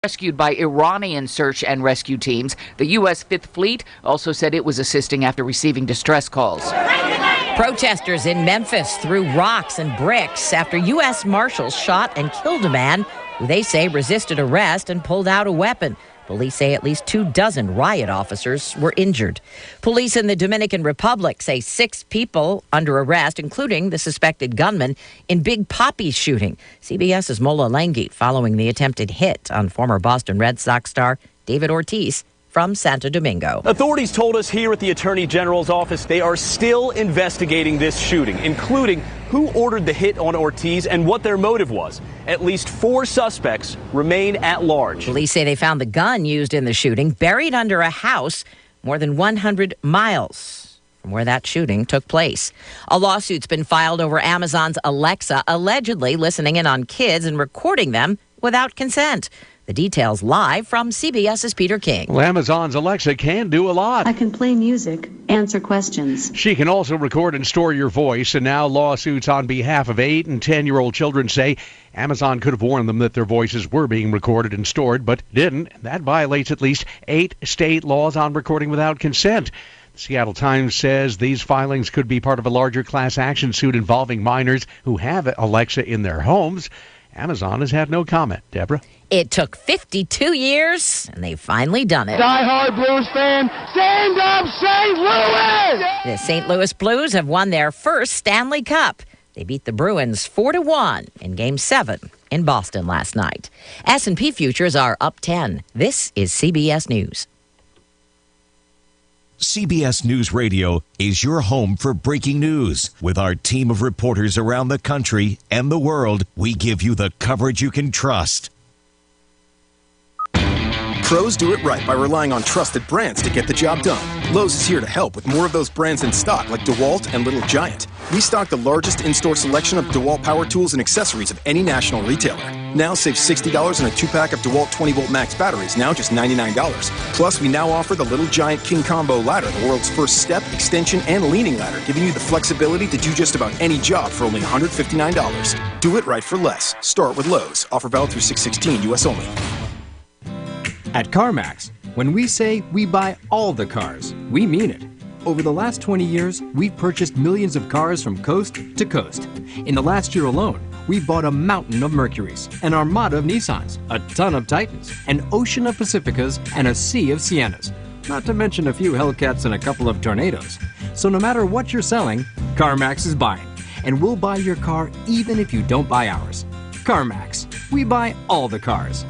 rescued by Iranian search and rescue teams. The U.S. Fifth Fleet also said it was assisting after receiving distress calls. Protesters in Memphis threw rocks and bricks after U.S. Marshals shot and killed a man who they say resisted arrest and pulled out a weapon. Police say at least 24 riot officers were injured. Police in the Dominican Republic say 6 people under arrest, including the suspected gunman in Big Papi's shooting. CBS's Mola Langui following the attempted hit on former Boston Red Sox star David Ortiz from Santo Domingo. Authorities told us here at the Attorney General's office they are still investigating this shooting, including who ordered the hit on Ortiz and what their motive was. At least 4 suspects remain at large. Police say they found the gun used in the shooting buried under a house more than 100 miles from where that shooting took place. A lawsuit's been filed over Amazon's Alexa allegedly listening in on kids and recording them without consent. The details live from CBS's Peter King. Well, Amazon's Alexa can do a lot. I can play music, answer questions. She can also record and store your voice, and now lawsuits on behalf of 8- and 10-year-old children say Amazon could have warned them that their voices were being recorded and stored, but didn't. That violates at least 8 state laws on recording without consent. The Seattle Times says these filings could be part of a larger class action suit involving minors who have Alexa in their homes. Amazon has had no comment. Deborah? It took 52 years, and they've finally done it. Die-hard Blues fan, stand up St. Louis! The St. Louis Blues have won their first Stanley Cup. They beat the Bruins 4-1 in Game 7 in Boston last night. S&P futures are up 10. This is CBS News. CBS News Radio is your home for breaking news. With our team of reporters around the country and the world, we give you the coverage you can trust. Pros do it right by relying on trusted brands to get the job done. Lowe's is here to help with more of those brands in stock, like DeWalt and Little Giant. We stock the largest in-store selection of DeWalt power tools and accessories of any national retailer. Now save $60 on a 2-pack of DeWalt 20-volt max batteries, now just $99. Plus, we now offer the Little Giant King Combo ladder, the world's first step, extension, and leaning ladder, giving you the flexibility to do just about any job for only $159. Do it right for less. Start with Lowe's. Offer valid through 6/16, U.S. only. At CarMax, when we say we buy all the cars, we mean it. Over the last 20 years, we've purchased millions of cars from coast to coast. In the last year alone, we've bought a mountain of Mercurys, an armada of Nissans, a ton of Titans, an ocean of Pacificas, and a sea of Siennas. Not to mention a few Hellcats and a couple of Tornadoes. So no matter what you're selling, CarMax is buying. And we'll buy your car even if you don't buy ours. CarMax, we buy all the cars.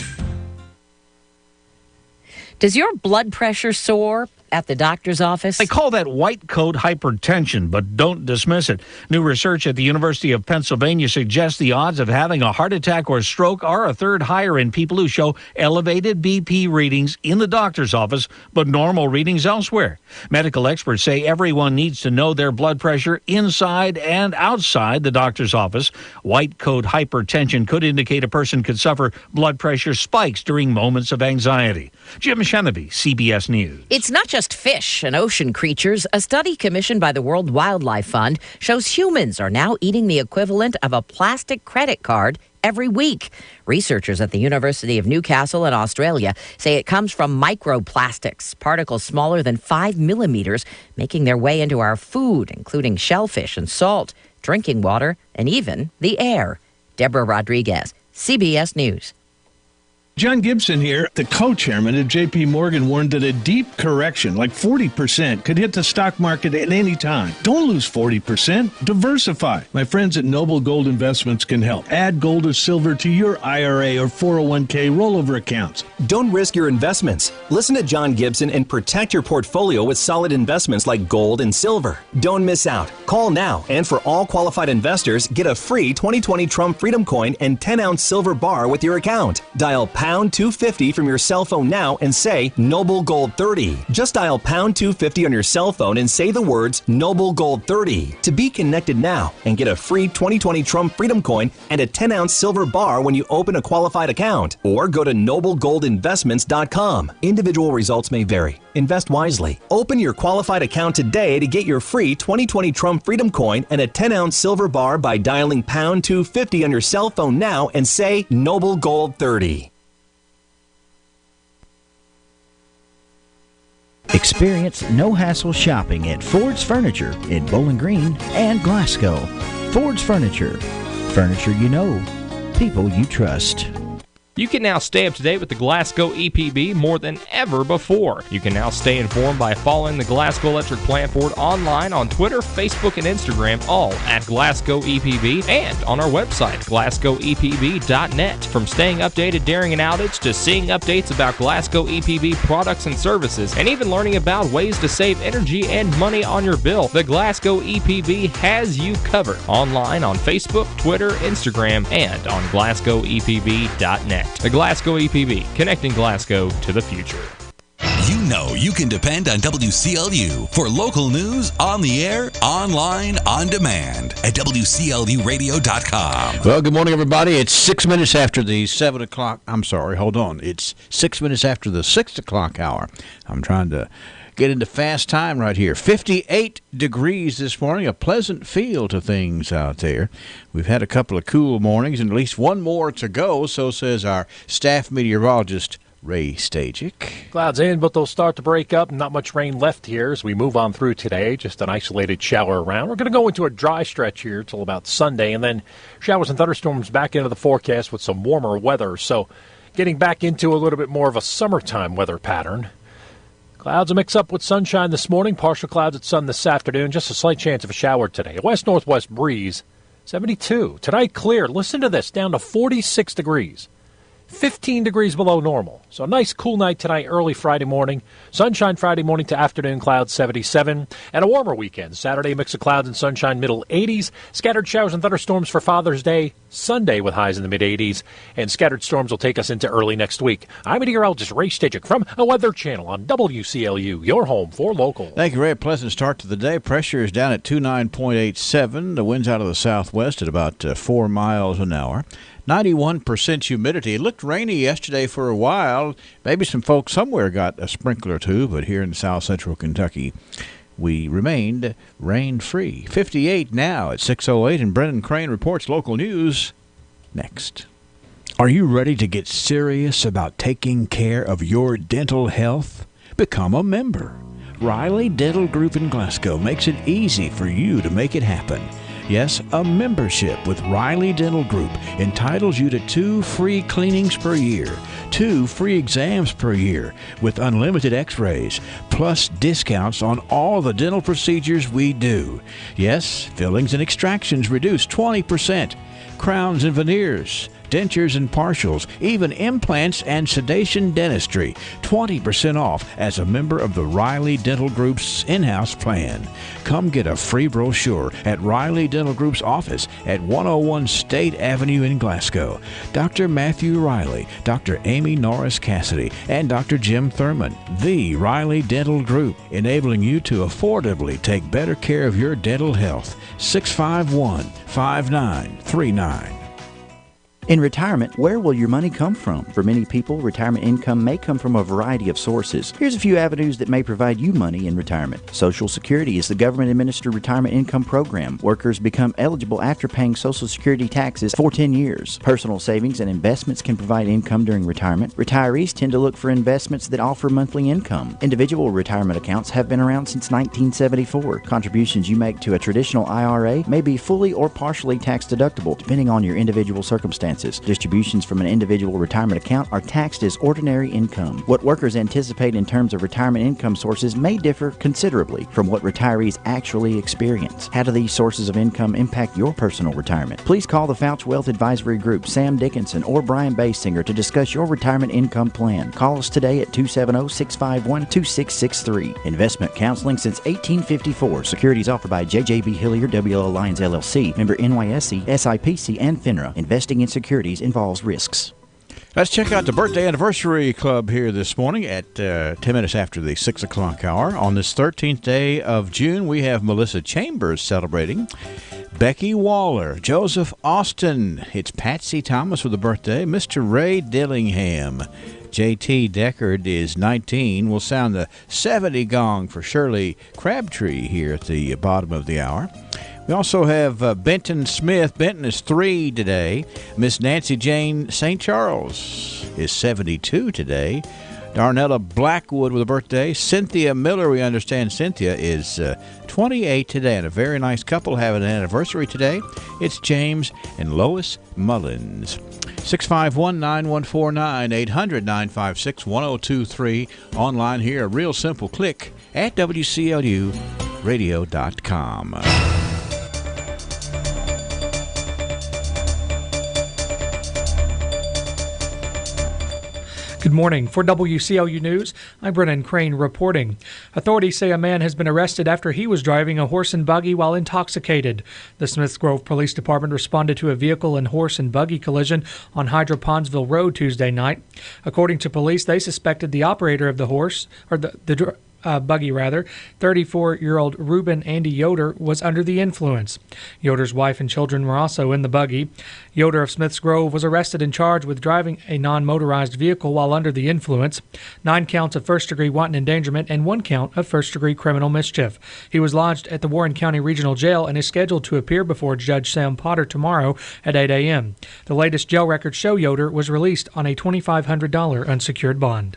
Does your blood pressure soar at the doctor's office? They call that white coat hypertension, but don't dismiss it. New research at the University of Pennsylvania suggests the odds of having a heart attack or stroke are a third higher in people who show elevated BP readings in the doctor's office, but normal readings elsewhere. Medical experts say everyone needs to know their blood pressure inside and outside the doctor's office. White coat hypertension could indicate a person could suffer blood pressure spikes during moments of anxiety. Jim Sheneby, CBS News. It's not just fish and ocean creatures. A study commissioned by the World Wildlife Fund shows humans are now eating the equivalent of a plastic credit card every week. Researchers at the University of Newcastle in Australia say it comes from microplastics, particles smaller than 5 millimeters, making their way into our food, including shellfish and salt, drinking water, and even the air. Deborah Rodriguez, CBS News. John Gibson here, the co-chairman of J.P. Morgan, warned that a deep correction, like 40%, could hit the stock market at any time. Don't lose 40%. Diversify. My friends at Noble Gold Investments can help. Add gold or silver to your IRA or 401k rollover accounts. Don't risk your investments. Listen to John Gibson and protect your portfolio with solid investments like gold and silver. Don't miss out. Call now, and for all qualified investors, get a free 2020 Trump Freedom Coin and 10-ounce silver bar with your account. Dial pound 250 from your cell phone now and say Noble Gold 30. Just dial pound 250 on your cell phone and say the words Noble Gold 30 to be connected now and get a free 2020 Trump Freedom Coin and a 10-ounce silver bar when you open a qualified account. Or go to noblegoldinvestments.com. Individual results may vary. Invest wisely. Open your qualified account today to get your free 2020 Trump Freedom Coin and a 10-ounce silver bar by dialing pound 250 on your cell phone now and say Noble Gold 30. Experience no-hassle shopping at Ford's Furniture in Bowling Green and Glasgow. Ford's Furniture. Furniture you know. People you trust. You can now stay up to date with the Glasgow EPB more than ever before. You can now stay informed by following the Glasgow Electric Plant Board online on Twitter, Facebook, and Instagram, all at Glasgow EPB, and on our website, glasgowepb.net. From staying updated during an outage to seeing updates about Glasgow EPB products and services, and even learning about ways to save energy and money on your bill, the Glasgow EPB has you covered. Online on Facebook, Twitter, Instagram, and on glasgowepb.net. The Glasgow EPB, connecting Glasgow to the future. You know you can depend on WCLU for local news on the air, online, on demand at WCLUradio.com. Well, good morning, everybody. It's 6 minutes after the 7 o'clock. I'm sorry, hold on. It's 6 minutes after the 6 o'clock hour. I'm trying to get into fast time right here. 58 degrees this morning, a pleasant feel to things out there. We've had a couple of cool mornings and at least one more to go, so says our staff meteorologist, Ray Stajic. Clouds in, but they'll start to break up. Not much rain left here as we move on through today. Just an isolated shower around. We're going to go into a dry stretch here till about Sunday, and then showers and thunderstorms back into the forecast with some warmer weather. So getting back into a little bit more of a summertime weather pattern. Clouds will mix up with sunshine this morning. Partial clouds at sun this afternoon. Just a slight chance of a shower today. A west-northwest breeze, 72. Tonight clear. Listen to this, down to 46 degrees. 15 degrees below normal. So a nice cool night tonight, early Friday morning. Sunshine Friday morning to afternoon, clouds 77. And a warmer weekend. Saturday, mix of clouds and sunshine, middle 80s. Scattered showers and thunderstorms for Father's Day. Sunday with highs in the mid-80s. And scattered storms will take us into early next week. I'm meteorologist Ray Stajic from a Weather Channel on WCLU, your home for local. Thank you, Ray. A pleasant start to the day. Pressure is down at 29.87. The wind's out of the southwest at about 4 miles an hour. 91% humidity. It looked rainy yesterday for a while. Maybe some folks somewhere got a sprinkler or two, but here in south central Kentucky, we remained rain-free. 58 now at 6:08, and Brendan Crane reports local news next. Are you ready to get serious about taking care of your dental health? Become a member. Riley Dental Group in Glasgow makes it easy for you to make it happen. Yes, a membership with Riley Dental Group entitles you to 2 free cleanings per year, 2 free exams per year with unlimited x-rays, plus discounts on all the dental procedures we do. Yes, fillings and extractions reduced 20%, crowns and veneers, dentures and partials, even implants and sedation dentistry, 20% off as a member of the Riley Dental Group's in-house plan. Come get a free brochure at Riley Dental Group's office at 101 State Avenue in Glasgow. Dr. Matthew Riley, Dr. Amy Norris Cassidy, and Dr. Jim Thurman. The Riley Dental Group, enabling you to affordably take better care of your dental health. 651-5939. In retirement, where will your money come from? For many people, retirement income may come from a variety of sources. Here's a few avenues that may provide you money in retirement. Social Security is the government-administered retirement income program. Workers become eligible after paying Social Security taxes for 10 years. Personal savings and investments can provide income during retirement. Retirees tend to look for investments that offer monthly income. Individual retirement accounts have been around since 1974. Contributions you make to a traditional IRA may be fully or partially tax deductible, depending on your individual circumstances. Distributions from an individual retirement account are taxed as ordinary income. What workers anticipate in terms of retirement income sources may differ considerably from what retirees actually experience. How do these sources of income impact your personal retirement? Please call the Fouch Wealth Advisory Group, Sam Dickinson, or Brian Basinger to discuss your retirement income plan. Call us today at 270-651-2663. Investment counseling since 1854. Securities offered by JJB Hilliard, WL Alliance LLC, member NYSE, SIPC, and FINRA. Investing in securities involves risks. Let's check out the birthday anniversary club here this morning at 10 minutes after the 6 o'clock hour. On this 13th day of June, we have Melissa Chambers celebrating, Becky Waller, Joseph Austin, it's Patsy Thomas with a birthday, Mr. Ray Dillingham, J.T. Deckard is 19. We'll sound the 70 gong for Shirley Crabtree here at the bottom of the hour. We also have Benton Smith. Benton is 3 today. Miss Nancy Jane St. Charles is 72 today. Darnella Blackwood with a birthday. Cynthia Miller, we understand Cynthia is 28 today. And a very nice couple having an anniversary today. It's James and Lois Mullins. 651-9149, 800-956-1023. Online here, a real simple click at WCLUradio.com. Good morning. For WCLU News, I'm Brennan Crane reporting. Authorities say a man has been arrested after he was driving a horse and buggy while intoxicated. The Smiths Grove Police Department responded to a vehicle and horse and buggy collision on Hydro Pondsville Road Tuesday night. According to police, they suspected the operator of the horse, or the buggy, 34-year-old Reuben Andy Yoder was under the influence. Yoder's wife and children were also in the buggy. Yoder of Smiths Grove was arrested and charged with driving a non-motorized vehicle while under the influence, 9 counts of first-degree wanton endangerment, and 1 count of first-degree criminal mischief. He was lodged at the Warren County Regional Jail and is scheduled to appear before Judge Sam Potter tomorrow at 8 a.m. The latest jail records show Yoder was released on a $2,500 unsecured bond.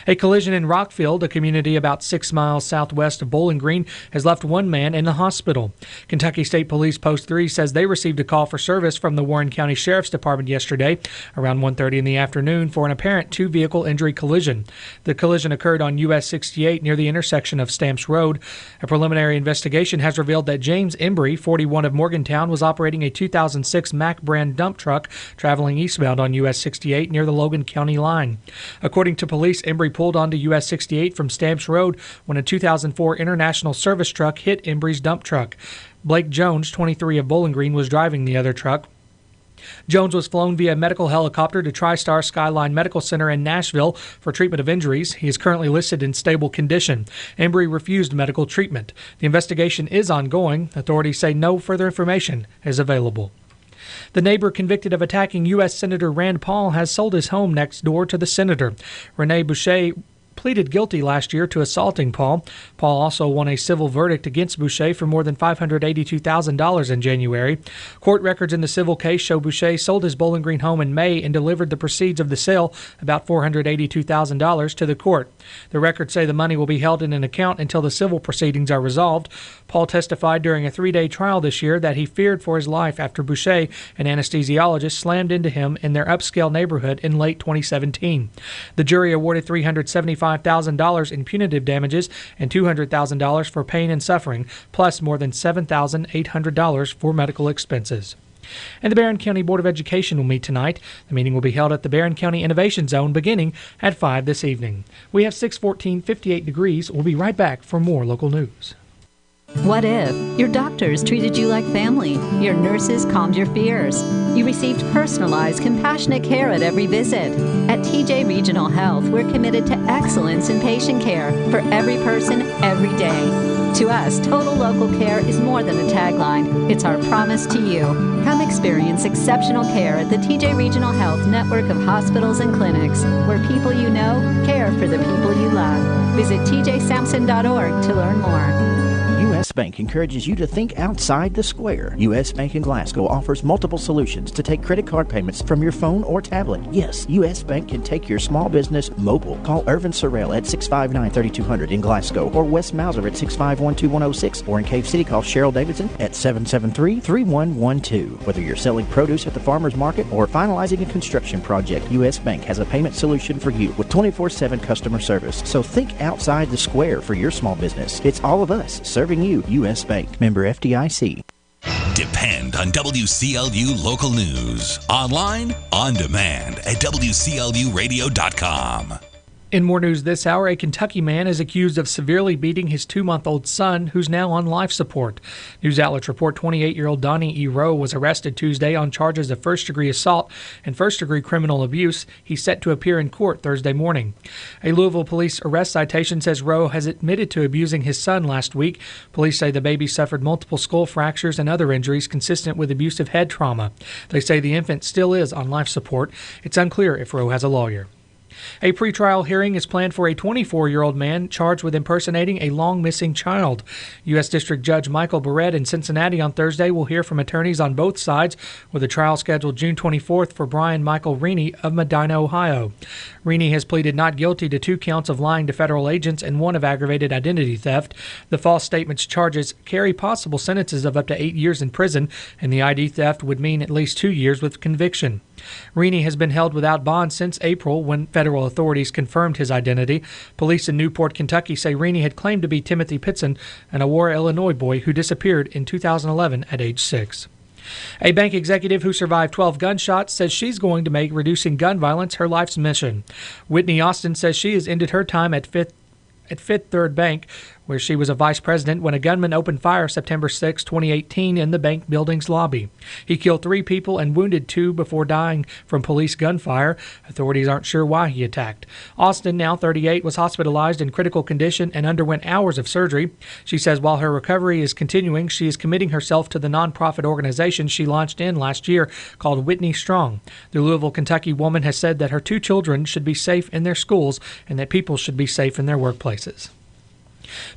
A collision in Rockfield, a community about 6 miles southwest of Bowling Green, has left 1 man in the hospital. Kentucky State Police Post 3 says they received a call for service from the Warren County Sheriff's Department yesterday around 1:30 in the afternoon for an apparent 2-vehicle injury collision. The collision occurred on US 68 near the intersection of Stamps Road. A preliminary investigation has revealed that James Embry, 41 of Morgantown, was operating a 2006 Mack brand dump truck traveling eastbound on US 68 near the Logan County line. According to police, Embry pulled onto US 68 from Stamps Road when a 2004 International Service truck hit Embry's dump truck. Blake Jones, 23 of Bowling Green, was driving the other truck. Jones was flown via medical helicopter to TriStar Skyline Medical Center in Nashville for treatment of injuries. He is currently listed in stable condition. Embry refused medical treatment. The investigation is ongoing. Authorities say no further information is available. The neighbor convicted of attacking U.S. Senator Rand Paul has sold his home next door to the senator. Rene Boucher pleaded guilty last year to assaulting Paul. Paul also won a civil verdict against Boucher for more than $582,000 in January. Court records in the civil case show Boucher sold his Bowling Green home in May and delivered the proceeds of the sale, about $482,000, to the court. The records say the money will be held in an account until the civil proceedings are resolved. Paul testified during a 3-day trial this year that he feared for his life after Boucher, an anesthesiologist, slammed into him in their upscale neighborhood in late 2017. The jury awarded $375,000 in punitive damages and $200,000 for pain and suffering, plus more than $7,800 for medical expenses. And the Barron County Board of Education will meet tonight. The meeting will be held at the Barron County Innovation Zone beginning at 5 this evening. We have 6:14, 58 degrees. We'll be right back for more local news. What if your doctors treated you like family, your nurses calmed your fears, you received personalized, compassionate care at every visit? At TJ Regional Health, we're committed to excellence in patient care for every person, every day. To us, total local care is more than a tagline. It's our promise to you. Come experience exceptional care at the TJ Regional Health network of hospitals and clinics, where people you know care for the people you love. Visit tjsampson.org to learn more. U.S. Bank encourages you to think outside the square. U.S. Bank in Glasgow offers multiple solutions to take credit card payments from your phone or tablet. Yes, U.S. Bank can take your small business mobile. Call Irvin Sorrell at 659-3200 in Glasgow, or Wes Mauser at 651-2106, or in Cave City, call Cheryl Davidson at 773-3112. Whether you're selling produce at the farmer's market or finalizing a construction project, U.S. Bank has a payment solution for you with 24/7 customer service. So think outside the square for your small business. It's all of us serving you. U.S. Bank. Member FDIC. Depend on WCLU local news. Online, on demand at WCLUradio.com. In more news this hour, a Kentucky man is accused of severely beating his 2-month-old son, who's now on life support. News outlets report 28-year-old Donnie E. Rowe was arrested Tuesday on charges of first-degree assault and first-degree criminal abuse. He's set to appear in court Thursday morning. A Louisville police arrest citation says Rowe has admitted to abusing his son last week. Police say the baby suffered multiple skull fractures and other injuries consistent with abusive head trauma. They say the infant still is on life support. It's unclear if Rowe has a lawyer. A pretrial hearing is planned for a 24-year-old man charged with impersonating a long-missing child. U.S. District Judge Michael Barrett in Cincinnati on Thursday will hear from attorneys on both sides, with a trial scheduled June 24th for Brian Michael Reaney of Medina, Ohio. Reaney has pleaded not guilty to 2 counts of lying to federal agents and 1 of aggravated identity theft. The false statements charges carry possible sentences of up to 8 years in prison, and the ID theft would mean at least 2 years with conviction. Reaney has been held without bond since April, when federal authorities confirmed his identity. Police in Newport, Kentucky say Reaney had claimed to be Timothy Pitson, an Aurora, Illinois boy who disappeared in 2011 at age 6. A bank executive who survived 12 gunshots says she's going to make reducing gun violence her life's mission. Whitney Austin says she has ended her time at Fifth Third Bank, where she was a vice president, when a gunman opened fire September 6, 2018 in the bank building's lobby. He killed 3 people and wounded 2 before dying from police gunfire. Authorities aren't sure why he attacked. Austin, now 38, was hospitalized in critical condition and underwent hours of surgery. She says while her recovery is continuing, she is committing herself to the nonprofit organization she launched in last year called Whitney Strong. The Louisville, Kentucky woman has said that her 2 children should be safe in their schools and that people should be safe in their workplaces.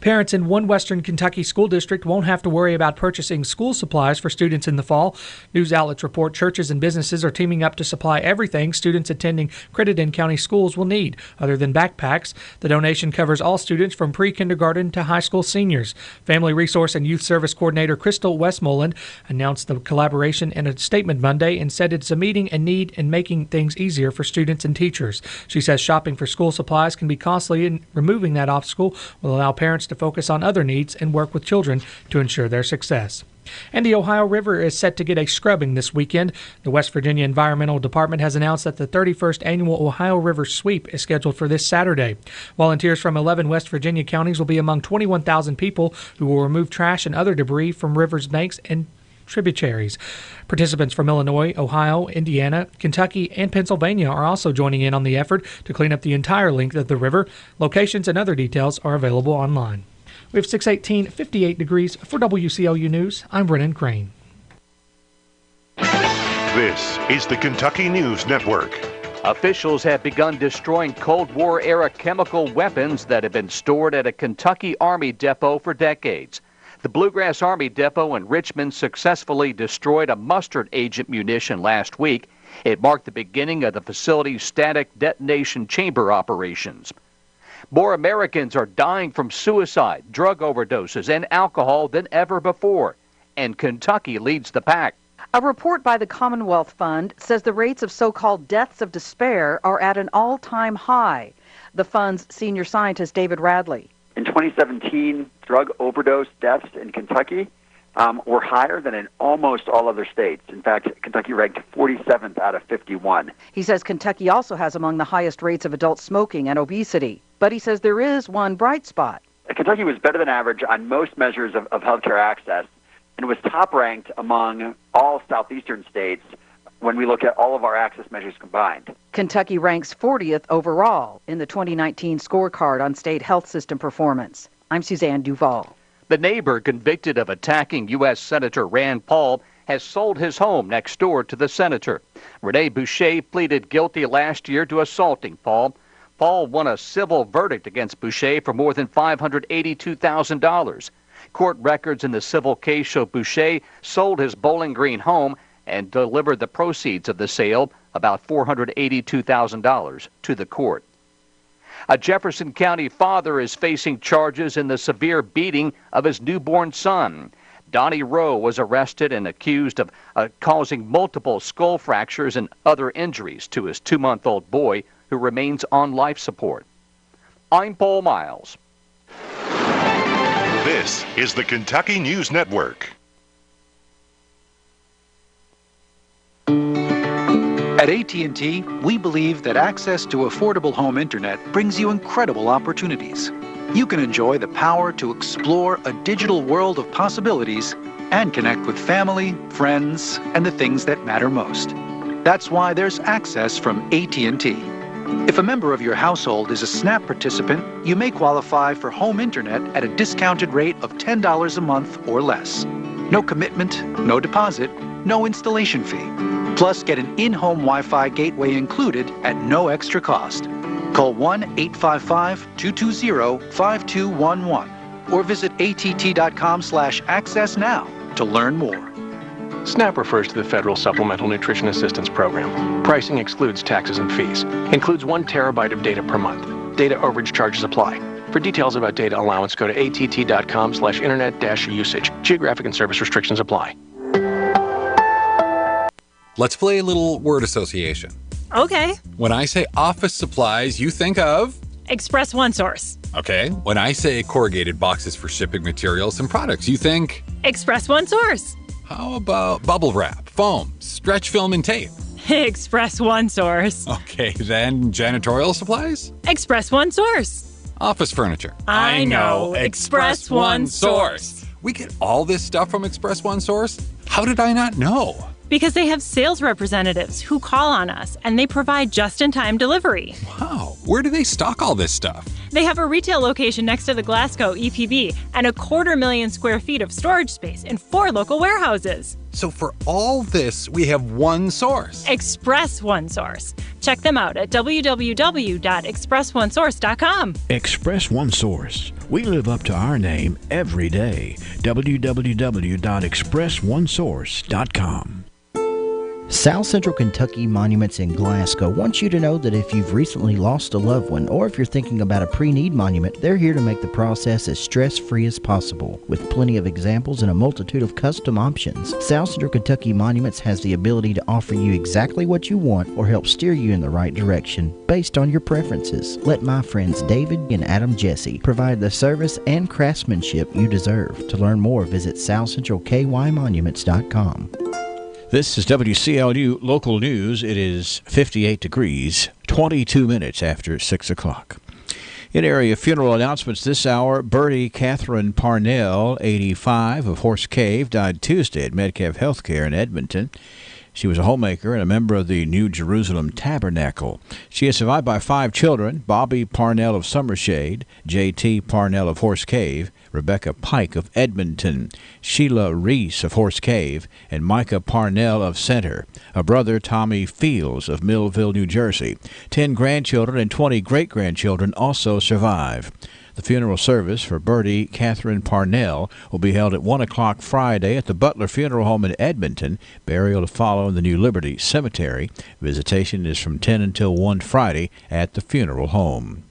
Parents in one western Kentucky school district won't have to worry about purchasing school supplies for students in the fall. News outlets report churches and businesses are teaming up to supply everything students attending Crittenden County schools will need, other than backpacks. The donation covers all students from pre-kindergarten to high school seniors. Family Resource and Youth Service Coordinator Crystal Westmoreland announced the collaboration in a statement Monday and said it's a meeting a need in making things easier for students and teachers. She says shopping for school supplies can be costly, and removing that obstacle will allow parents to focus on other needs and work with children to ensure their success. And the Ohio River is set to get a scrubbing this weekend. The West Virginia Environmental Department has announced that the 31st annual Ohio River Sweep is scheduled for this Saturday. Volunteers from 11 West Virginia counties will be among 21,000 people who will remove trash and other debris from rivers, banks, and tributaries. Participants from Illinois, Ohio, Indiana, Kentucky, and Pennsylvania are also joining in on the effort to clean up the entire length of the river. Locations and other details are available online. We have 618, 58 degrees. For WCLU News, I'm Brennan Crane. This is the Kentucky News Network. Officials have begun destroying Cold War-era chemical weapons that have been stored at a Kentucky Army depot for decades. The Bluegrass Army Depot in Richmond successfully destroyed a mustard agent munition last week. It marked the beginning of the facility's static detonation chamber operations. More Americans are dying from suicide, drug overdoses, and alcohol than ever before, and Kentucky leads the pack. A report by the Commonwealth Fund says the rates of so-called deaths of despair are at an all-time high. The fund's senior scientist, David Radley. In 2017, drug overdose deaths in Kentucky were higher than in almost all other states. In fact, Kentucky ranked 47th out of 51. He says Kentucky also has among the highest rates of adult smoking and obesity. But he says there is one bright spot. Kentucky was better than average on most measures of healthcare access and was top-ranked among all southeastern states when we look at all of our access measures combined. Kentucky ranks 40th overall in the 2019 scorecard on state health system performance. I'm Suzanne Duval. The neighbor convicted of attacking U.S. Senator Rand Paul has sold his home next door to the senator. Rene Boucher pleaded guilty last year to assaulting Paul. Paul won a civil verdict against Boucher for more than $582,000. Court records in the civil case show Boucher sold his Bowling Green home and delivered the proceeds of the sale, about $482,000, to the court. A Jefferson County father is facing charges in the severe beating of his newborn son. Donnie Rowe was arrested and accused of causing multiple skull fractures and other injuries to his 2-month-old boy, who remains on life support. I'm Paul Miles. This is the Kentucky News Network. At AT&T, we believe that access to affordable home internet brings you incredible opportunities. You can enjoy the power to explore a digital world of possibilities and connect with family, friends, and the things that matter most. That's why there's access from AT&T. If a member of your household is a SNAP participant, you may qualify for home internet at a discounted rate of $10 a month or less. No commitment, no deposit, no installation fee. Plus, get an in-home Wi-Fi gateway included at no extra cost. Call 1-855-220-5211 or visit att.com/access now to learn more. SNAP refers to the Federal Supplemental Nutrition Assistance Program. Pricing excludes taxes and fees. Includes 1 terabyte of data per month. Data overage charges apply. For details about data allowance, go to att.com/internet-usage. Geographic and service restrictions apply. Let's play a little word association. Okay. When I say office supplies, you think of? Express One Source. Okay. When I say corrugated boxes for shipping materials and products, you think? Express One Source. How about bubble wrap, foam, stretch film, and tape? Express One Source. Okay, then janitorial supplies? Express One Source. Office furniture. I know. Express One Source. We get all this stuff from Express One Source? How did I not know? Because they have sales representatives who call on us and they provide just-in-time delivery. Wow. Where do they stock all this stuff? They have a retail location next to the Glasgow EPB and 250,000 square feet of storage space in 4 local warehouses. So for all this, we have one source. Express One Source. Check them out at www.expressonesource.com. Express One Source. We live up to our name every day. www.expressonesource.com. South Central Kentucky Monuments in Glasgow wants you to know that if you've recently lost a loved one or if you're thinking about a pre-need monument, they're here to make the process as stress-free as possible. With plenty of examples and a multitude of custom options, South Central Kentucky Monuments has the ability to offer you exactly what you want or help steer you in the right direction based on your preferences. Let my friends David and Adam Jesse provide the service and craftsmanship you deserve. To learn more, visit southcentralkymonuments.com. This is WCLU Local News. It is 58 degrees, 22 minutes after 6 o'clock. In area funeral announcements this hour, Bertie Catherine Parnell, 85, of Horse Cave, died Tuesday at Metcalf Healthcare in Edmonton. She was a homemaker and a member of the New Jerusalem Tabernacle. She is survived by 5 children: Bobby Parnell of Summershade, J.T. Parnell of Horse Cave, Rebecca Pike of Edmonton, Sheila Reese of Horse Cave, and Micah Parnell of Center, a brother, Tommy Fields of Millville, New Jersey. 10 grandchildren and 20 great-grandchildren also survive. The funeral service for Bertie Catherine Parnell will be held at 1 o'clock Friday at the Butler Funeral Home in Edmonton. Burial to follow in the New Liberty Cemetery. Visitation is from 10 until 1 Friday at the funeral home.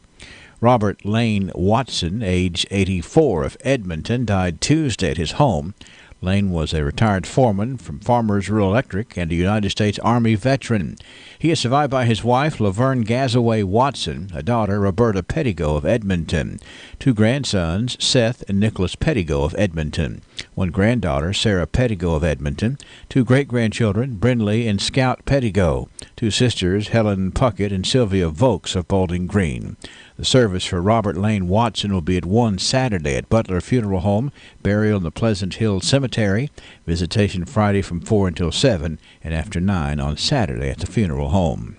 Robert Lane Watson, age 84, of Edmonton, died Tuesday at his home. Lane was a retired foreman from Farmers Rural Electric and a United States Army veteran. He is survived by his wife, Laverne Gazaway Watson, a daughter, Roberta Pettigo of Edmonton, 2 grandsons, Seth and Nicholas Pettigo of Edmonton, 1 granddaughter, Sarah Pettigo of Edmonton, 2 great-grandchildren, Brindley and Scout Pettigo, 2 sisters, Helen Puckett and Sylvia Vokes of Bowling Green. The service for Robert Lane Watson will be at 1 Saturday at Butler Funeral Home, burial in the Pleasant Hill Cemetery, visitation Friday from 4 until 7, and after 9 on Saturday at the funeral home.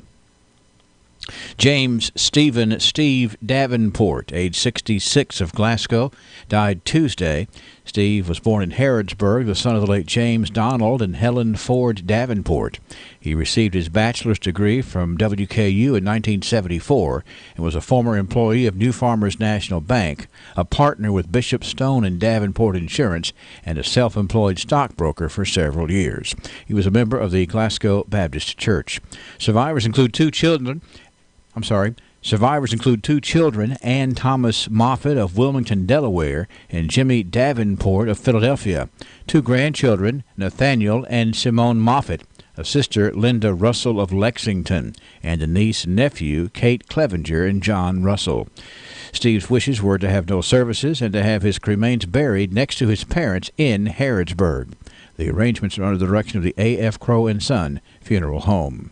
James Stephen Steve Davenport, age 66, of Glasgow, died Tuesday. Steve was born in Harrodsburg, the son of the late James Donald and Helen Ford Davenport. He received his bachelor's degree from WKU in 1974 and was a former employee of New Farmers National Bank, a partner with Bishop Stone and Davenport Insurance, and a self-employed stockbroker for several years. He was a member of the Glasgow Baptist Church. Survivors include 2 children, Ann Thomas Moffett of Wilmington, Delaware, and Jimmy Davenport of Philadelphia. 2 grandchildren, Nathaniel and Simone Moffett, a sister, Linda Russell of Lexington, and a niece and nephew, Kate Clevenger and John Russell. Steve's wishes were to have no services and to have his remains buried next to his parents in Harrodsburg. The arrangements are under the direction of the A.F. Crow & Son Funeral Home.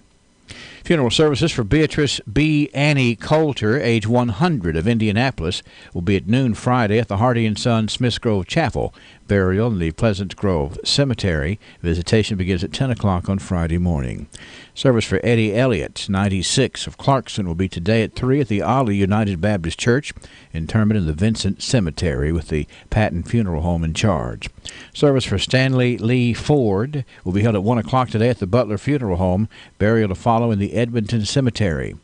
Funeral services for Beatrice B. Annie Coulter, age 100, of Indianapolis, will be at noon Friday at the Hardy & Son Smiths Grove Chapel. Burial in the Pleasant Grove Cemetery. Visitation begins at 10 o'clock on Friday morning. Service for Eddie Elliott, 96, of Clarkson, will be today at 3 at the Ollie United Baptist Church. Interment in the Vincent Cemetery with the Patton Funeral Home in charge. Service for Stanley Lee Ford will be held at 1 o'clock today at the Butler Funeral Home. Burial to follow in the Edmonton Cemetery.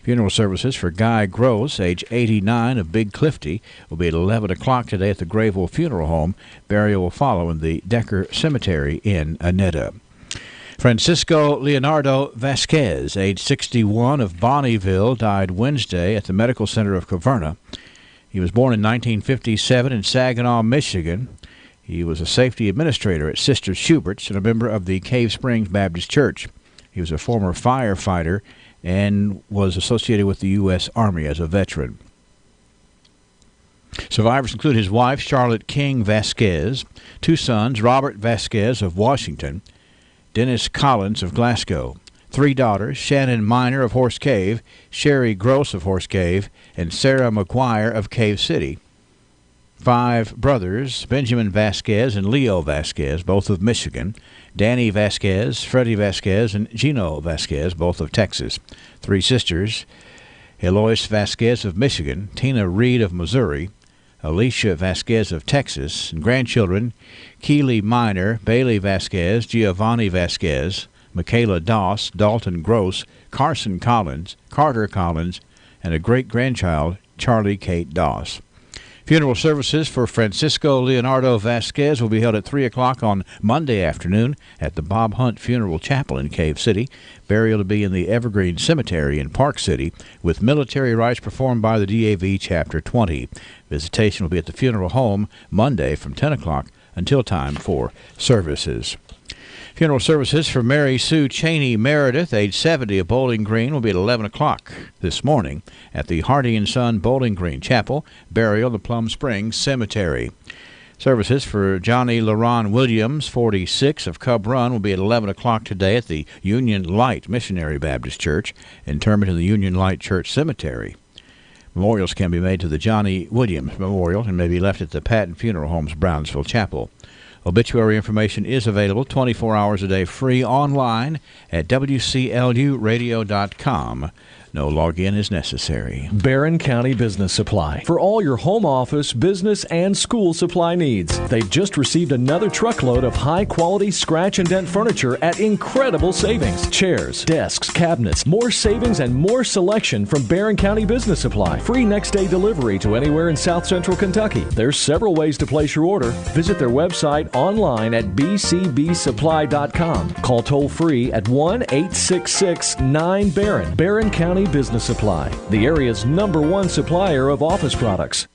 Funeral services for Guy Gross, age 89, of Big Clifty, will be at 11 o'clock today at the Grayville Funeral Home. Burial will follow in the Decker Cemetery in Aneta. Francisco Leonardo Vasquez, age 61, of Bonneville, died Wednesday at the Medical Center of Caverna. He was born in 1957 in Saginaw, Michigan. He was a safety administrator at Sister Schubert's and a member of the Cave Springs Baptist Church. He was a former firefighter and was associated with the U.S. Army as a veteran. Survivors include his wife, Charlotte King Vasquez, two sons, Robert Vasquez of Washington, Dennis Collins of Glasgow, three daughters, Shannon Miner of Horse Cave, Sherry Gross of Horse Cave, and Sarah McGuire of Cave City. Five brothers, Benjamin Vasquez and Leo Vasquez, both of Michigan, Danny Vasquez, Freddie Vasquez, and Gino Vasquez, both of Texas. Three sisters, Eloise Vasquez of Michigan, Tina Reed of Missouri, Alicia Vasquez of Texas, and grandchildren, Keely Miner, Bailey Vasquez, Giovanni Vasquez, Michaela Doss, Dalton Gross, Carson Collins, Carter Collins, and a great-grandchild, Charlie Kate Doss. Funeral services for Francisco Leonardo Vasquez will be held at 3 o'clock on Monday afternoon at the Bob Hunt Funeral Chapel in Cave City. Burial to be in the Evergreen Cemetery in Park City, with military rites performed by the DAV Chapter 20. Visitation will be at the funeral home Monday from 10 o'clock until time for services. Funeral services for Mary Sue Cheney Meredith, age 70, of Bowling Green, will be at 11 o'clock this morning at the Hardy & Son Bowling Green Chapel. Burial in the Plum Springs Cemetery. Services for Johnny LaRon Williams, 46, of Cub Run, will be at 11 o'clock today at the Union Light Missionary Baptist Church. Interment in the Union Light Church Cemetery. Memorials can be made to the Johnny Williams Memorial and may be left at the Patton Funeral Home's Brownsville Chapel. Obituary information is available 24 hours a day free online at WCLUradio.com. No login is necessary. Barron County Business Supply. For all your home office, business, and school supply needs. They've just received another truckload of high-quality scratch and dent furniture at incredible savings. Chairs, desks, cabinets, more savings and more selection from Barron County Business Supply. Free next-day delivery to anywhere in South Central Kentucky. There's several ways to place your order. Visit their website online at bcbsupply.com. Call toll-free at 1-866-9-BARRON. Barron County Business Supply, the area's #1 supplier of office products.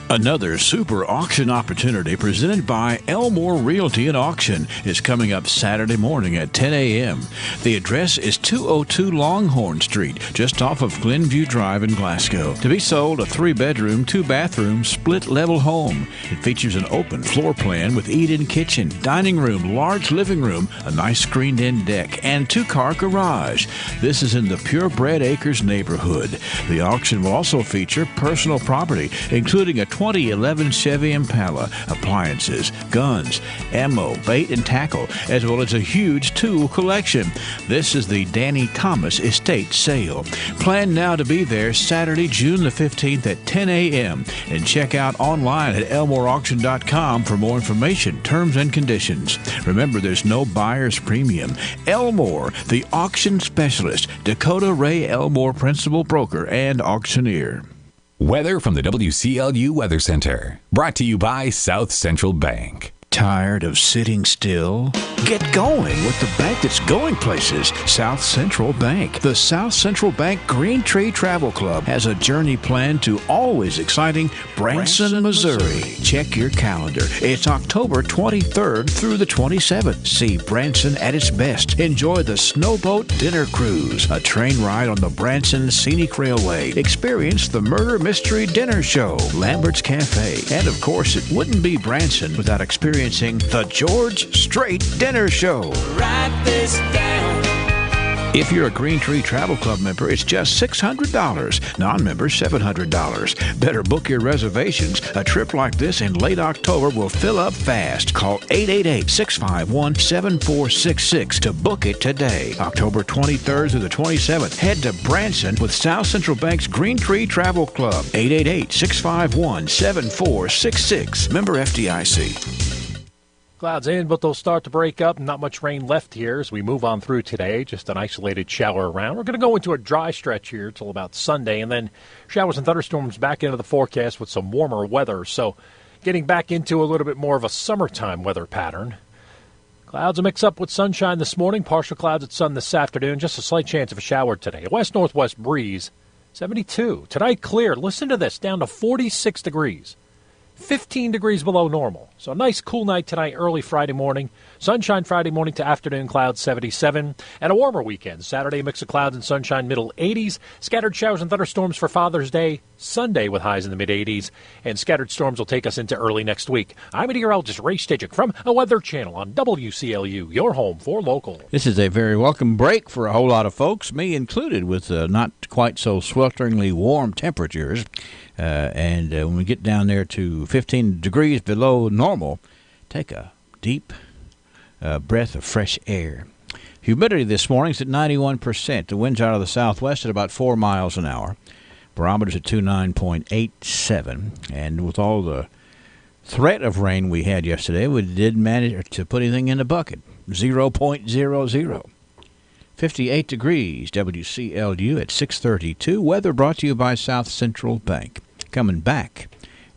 Another super auction opportunity presented by Elmore Realty and Auction is coming up Saturday morning at 10 a.m. The address is 202 Longhorn Street, just off of Glenview Drive in Glasgow. To be sold, a 3-bedroom, 2-bathroom, split-level home. It features an open floor plan with eat-in kitchen, dining room, large living room, a nice screened-in deck, and 2-car garage. This is in the Purebred Acres neighborhood. The auction will also feature personal property, including a 2011 Chevy Impala, appliances, guns, ammo, bait and tackle, as well as a huge tool collection. This is the Danny Thomas Estate Sale. Plan now to be there Saturday, June the 15th at 10 a.m. and check out online at elmoreauction.com for more information, terms, and conditions. Remember, there's no buyer's premium. Elmore, the auction specialist, Dakota Ray Elmore, principal broker and auctioneer. Weather from the WCLU Weather Center. Brought to you by South Central Bank. Tired of sitting still? Get going with the bank that's going places, South Central Bank. The South Central Bank Green Tree Travel Club has a journey planned to always exciting Branson, Missouri. Check your calendar. It's October 23rd through the 27th. See Branson at its best. Enjoy the Snowboat Dinner Cruise, a train ride on the Branson Scenic Railway. Experience the Murder Mystery Dinner Show, Lambert's Cafe, and of course, it wouldn't be Branson without experiencing the George Strait Dinner Show. Write this down. If you're a Green Tree Travel Club member, it's just $600. Non-members, $700. Better book your reservations. A trip like this in late October will fill up fast. Call 888-651-7466 to book it today. October 23rd through the 27th. Head to Branson with South Central Bank's Green Tree Travel Club. 888-651-7466. Member FDIC. Clouds in, but they'll start to break up. Not much rain left here as we move on through today. Just an isolated shower around. We're going to go into a dry stretch here till about Sunday, and then showers and thunderstorms back into the forecast with some warmer weather. So getting back into a little bit more of a summertime weather pattern. Clouds will mix up with sunshine this morning. Partial clouds at sun this afternoon. Just a slight chance of a shower today. A west-northwest breeze, 72. Tonight clear. Listen to this, down to 46 degrees. 15 degrees below normal. So a nice cool night tonight, early Friday morning. Sunshine Friday morning to afternoon, clouds 77. And a warmer weekend. Saturday, mix of clouds and sunshine, middle 80s. Scattered showers and thunderstorms for Father's Day. Sunday with highs in the mid-80s. And scattered storms will take us into early next week. I'm meteorologist Ray Stidgick from a Weather Channel on WCLU, your home for local. This is a very welcome break for a whole lot of folks, me included, with not quite so swelteringly warm temperatures. And when we get down there to 15 degrees below normal, take a deep breath of fresh air. Humidity this morning is at 91%. The wind's out of the southwest at about 4 miles an hour. Barometer's at 29.87. And with all the threat of rain we had yesterday, we did manage to put anything in the bucket. 0.00. 58 degrees, WCLU at 6:32. Weather brought to you by South Central Bank. Coming back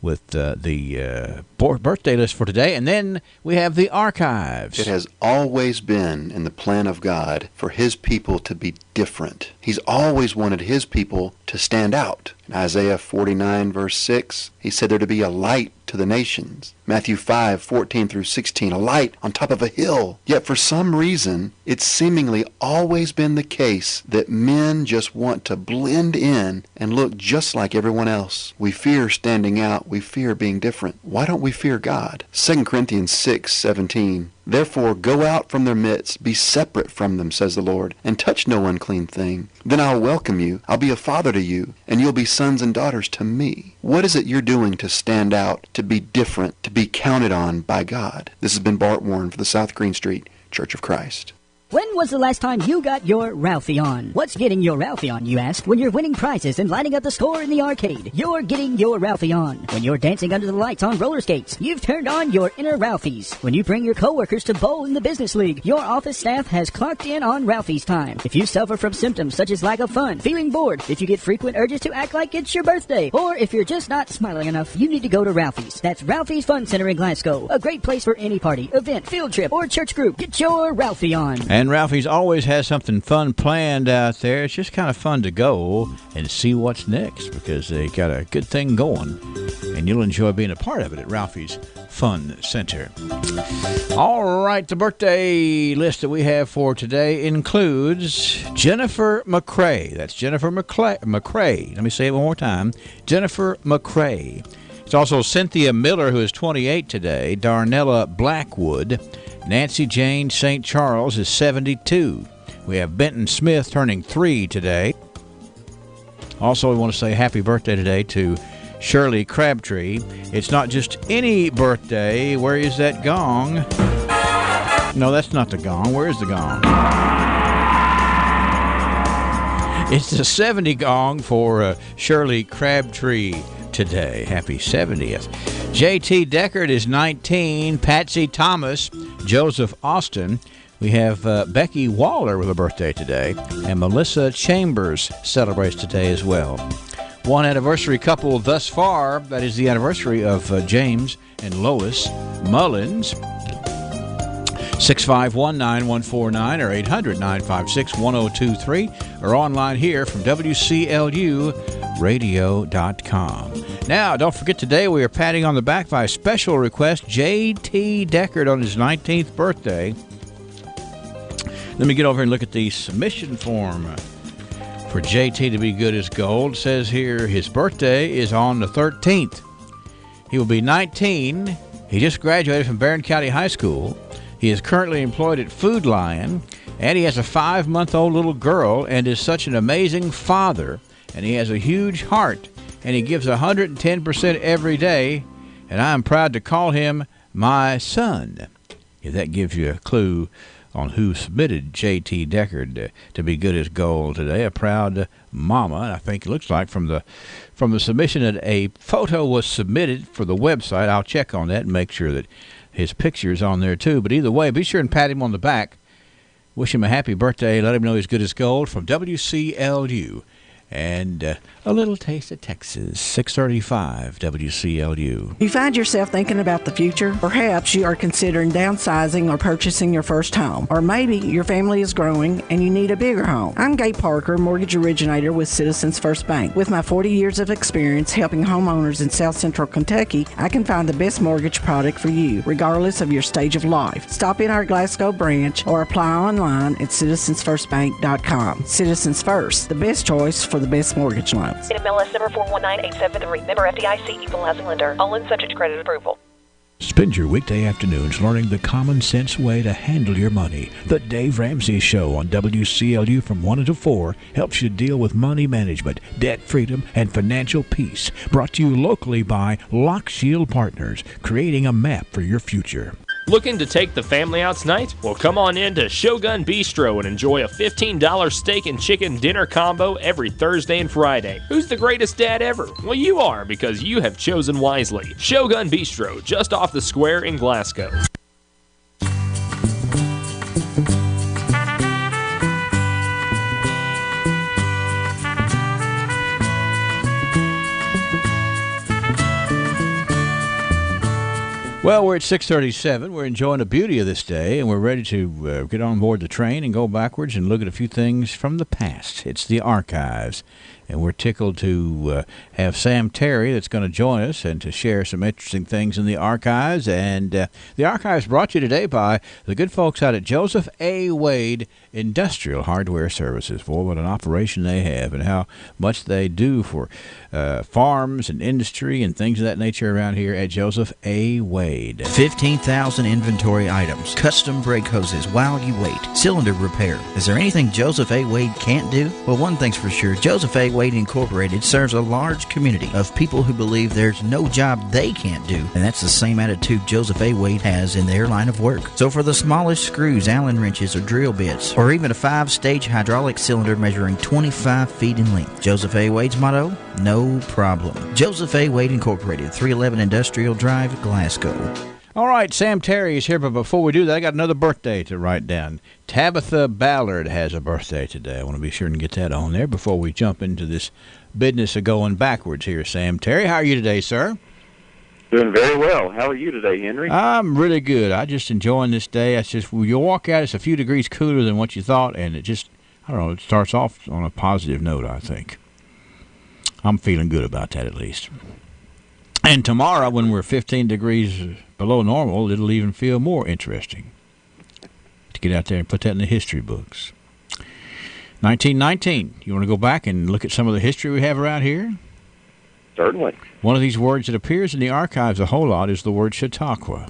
with the birthday list for today, and then we have the archives. It has always been in the plan of God for His people to be different. He's always wanted His people to stand out. In Isaiah 49, verse 6, He said there to be a light to the nations. Matthew 5:14 through 16, a light on top of a hill. Yet for some reason, it's seemingly always been the case that men just want to blend in and look just like everyone else. We fear standing out. We fear being different. Why don't we fear God? 2 Corinthians 6:17. Therefore go out from their midst, be separate from them, says the Lord, and touch no unclean thing. Then I'll welcome you, I'll be a father to you, and you'll be sons and daughters to me. What is it you're doing to stand out, to be different, to be counted on by God? This has been Bart Warren for the South Green Street Church of Christ. When was the last time you got your Ralphie on? What's getting your Ralphie on, you ask? When you're winning prizes and lighting up the store in the arcade, you're getting your Ralphie on. When you're dancing under the lights on roller skates, you've turned on your inner Ralphies. When you bring your coworkers to bowl in the business league, your office staff has clocked in on Ralphie's time. If you suffer from symptoms such as lack of fun, feeling bored, if you get frequent urges to act like it's your birthday, or if you're just not smiling enough, you need to go to Ralphie's. That's Ralphie's Fun Center in Glasgow. A great place for any party, event, field trip, or church group. Get your Ralphie on. And Ralphie's always has something fun planned out there. It's just kind of fun to go and see what's next because they got a good thing going, and you'll enjoy being a part of it at Ralphie's Fun Center. All right, the birthday list that we have for today includes Jennifer McCrae. That's Jennifer McCrae. Let me say it one more time. Jennifer McCrae. It's also Cynthia Miller, who is 28 today, Darnella Blackwood, Nancy Jane St. Charles is 72. We have Benton Smith turning 3 today. Also, we want to say happy birthday today to Shirley Crabtree. It's not just any birthday. Where is that gong? No, that's not the gong. Where is the gong? It's the 70 gong for Shirley Crabtree today. Happy 70th. J.T. Deckard is 19. Patsy Thomas, Joseph Austin. We have Becky Waller with a birthday today. And Melissa Chambers celebrates today as well. One anniversary couple thus far. That is the anniversary of James and Lois Mullins. 651-9149 or 800-956-1023 or online here from WCLUradio.com. Now, don't forget today we are patting on the back by special request J.T. Deckard on his 19th birthday. Let me get over and look at the submission form for J.T. to be good as gold. It says here his birthday is on the 13th. He will be 19. He just graduated from Barron County High School. He is currently employed at Food Lion, and he has a 5-month-old little girl and is such an amazing father, and he has a huge heart, and he gives 110% every day, and I am proud to call him my son. If that gives you a clue on who submitted J.T. Deckard to be good as gold today, a proud mama. And I think it looks like from the submission that a photo was submitted for the website. I'll check on that and make sure that his picture's on there, too. But either way, be sure and pat him on the back. Wish him a happy birthday. Let him know he's good as gold from WCLU. And a little taste of Texas, 635 WCLU. You find yourself thinking about the future? Perhaps you are considering downsizing or purchasing your first home. Or maybe your family is growing and you need a bigger home. I'm Gay Parker, mortgage originator with Citizens First Bank. With my 40 years of experience helping homeowners in South Central Kentucky, I can find the best mortgage product for you, regardless of your stage of life. Stop in our Glasgow branch or apply online at citizensfirstbank.com. Citizens First, the best choice for the best mortgage loans. NMLS number 419873. Member FDIC, equal housing lender. All in subject to credit approval. Spend your weekday afternoons learning the common sense way to handle your money. The Dave Ramsey Show on WCLU from 1 until 4 helps you deal with money management, debt freedom, and financial peace. Brought to you locally by Lock Shield Partners, creating a map for your future. Looking to take the family out tonight? Well, come on in to Shogun Bistro and enjoy a $15 steak and chicken dinner combo every Thursday and Friday. Who's the greatest dad ever? Well, you are, because you have chosen wisely. Shogun Bistro, just off the square in Glasgow. Well, we're at 6:37. We're enjoying the beauty of this day, and we're ready to get on board the train and go backwards and look at a few things from the past. It's the archives, and we're tickled to have Sam Terry that's going to join us and to share some interesting things in the archives. And the archives brought to you today by the good folks out at Joseph A. Wade Industrial Hardware Services. Boy, what an operation they have, and how much they do for farms and industry and things of that nature around here at Joseph A. Wade. 15,000 inventory items, custom brake hoses while you wait, cylinder repair. Is there anything Joseph A. Wade can't do? Well, one thing's for sure, Joseph A. Wade Incorporated serves a large community of people who believe there's no job they can't do, and that's the same attitude Joseph A. Wade has in their line of work. So for the smallest screws, Allen wrenches, or drill bits, or even a 5-stage hydraulic cylinder measuring 25 feet in length, Joseph A. Wade's motto? No problem. Joseph A. Wade Incorporated, 311 Industrial Drive, Glasgow. All right, Sam Terry is here, but before we do that, I got another birthday to write down. Tabitha Ballard has a birthday today. I want to be sure and get that on there before we jump into this business of going backwards here, Sam Terry. How are you today, sir? Doing very well. How are you today, Henry? I'm really good. I'm just enjoying this day. It's just, when you walk out, it's a few degrees cooler than what you thought, and it just, I don't know, it starts off on a positive note, I think. I'm feeling good about that, at least. And tomorrow, when we're 15 degrees below normal, it'll even feel more interesting to get out there and put that in the history books. 1919. You want to go back and look at some of the history we have around here? Certainly. One of these words that appears in the archives a whole lot is the word Chautauqua.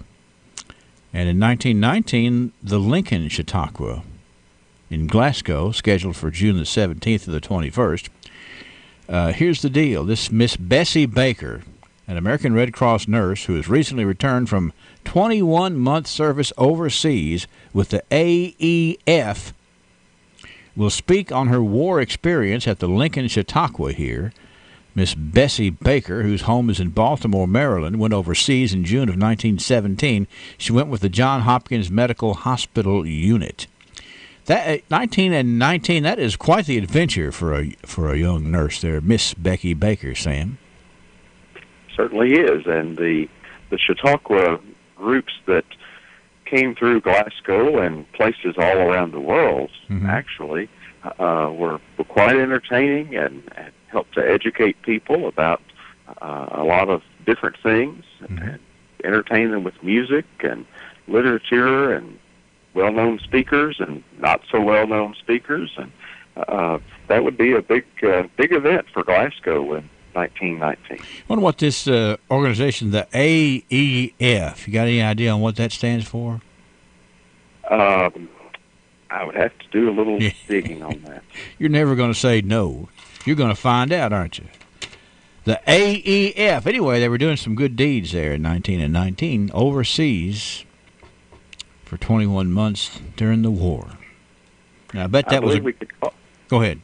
And in 1919, the Lincoln Chautauqua in Glasgow, scheduled for June the 17th to the 21st. Here's the deal. This Miss Bessie Baker, an American Red Cross nurse who has recently returned from 21-month service overseas with the AEF, will speak on her war experience at the Lincoln Chautauqua here. Miss Bessie Baker, whose home is in Baltimore, Maryland, went overseas in June of 1917. She went with the Johns Hopkins Medical Hospital unit. That 19 and 19, that is quite the adventure for a young nurse there, Miss Becky Baker, Sam. Certainly is, and the Chautauqua groups that came through Glasgow and places all around the world, actually, were quite entertaining and helped to educate people about a lot of different things, and entertain them with music and literature and well-known speakers and not so well-known speakers, and that would be a big event for Glasgow in 1919. I wonder what this organization, the AEF, you got any idea on what that stands for? I would have to do a little digging on that. You're never going to say no. You're going to find out, aren't you? The AEF. Anyway, they were doing some good deeds there in 1919 overseas for 21 months during the war. Now, I bet that was Go ahead.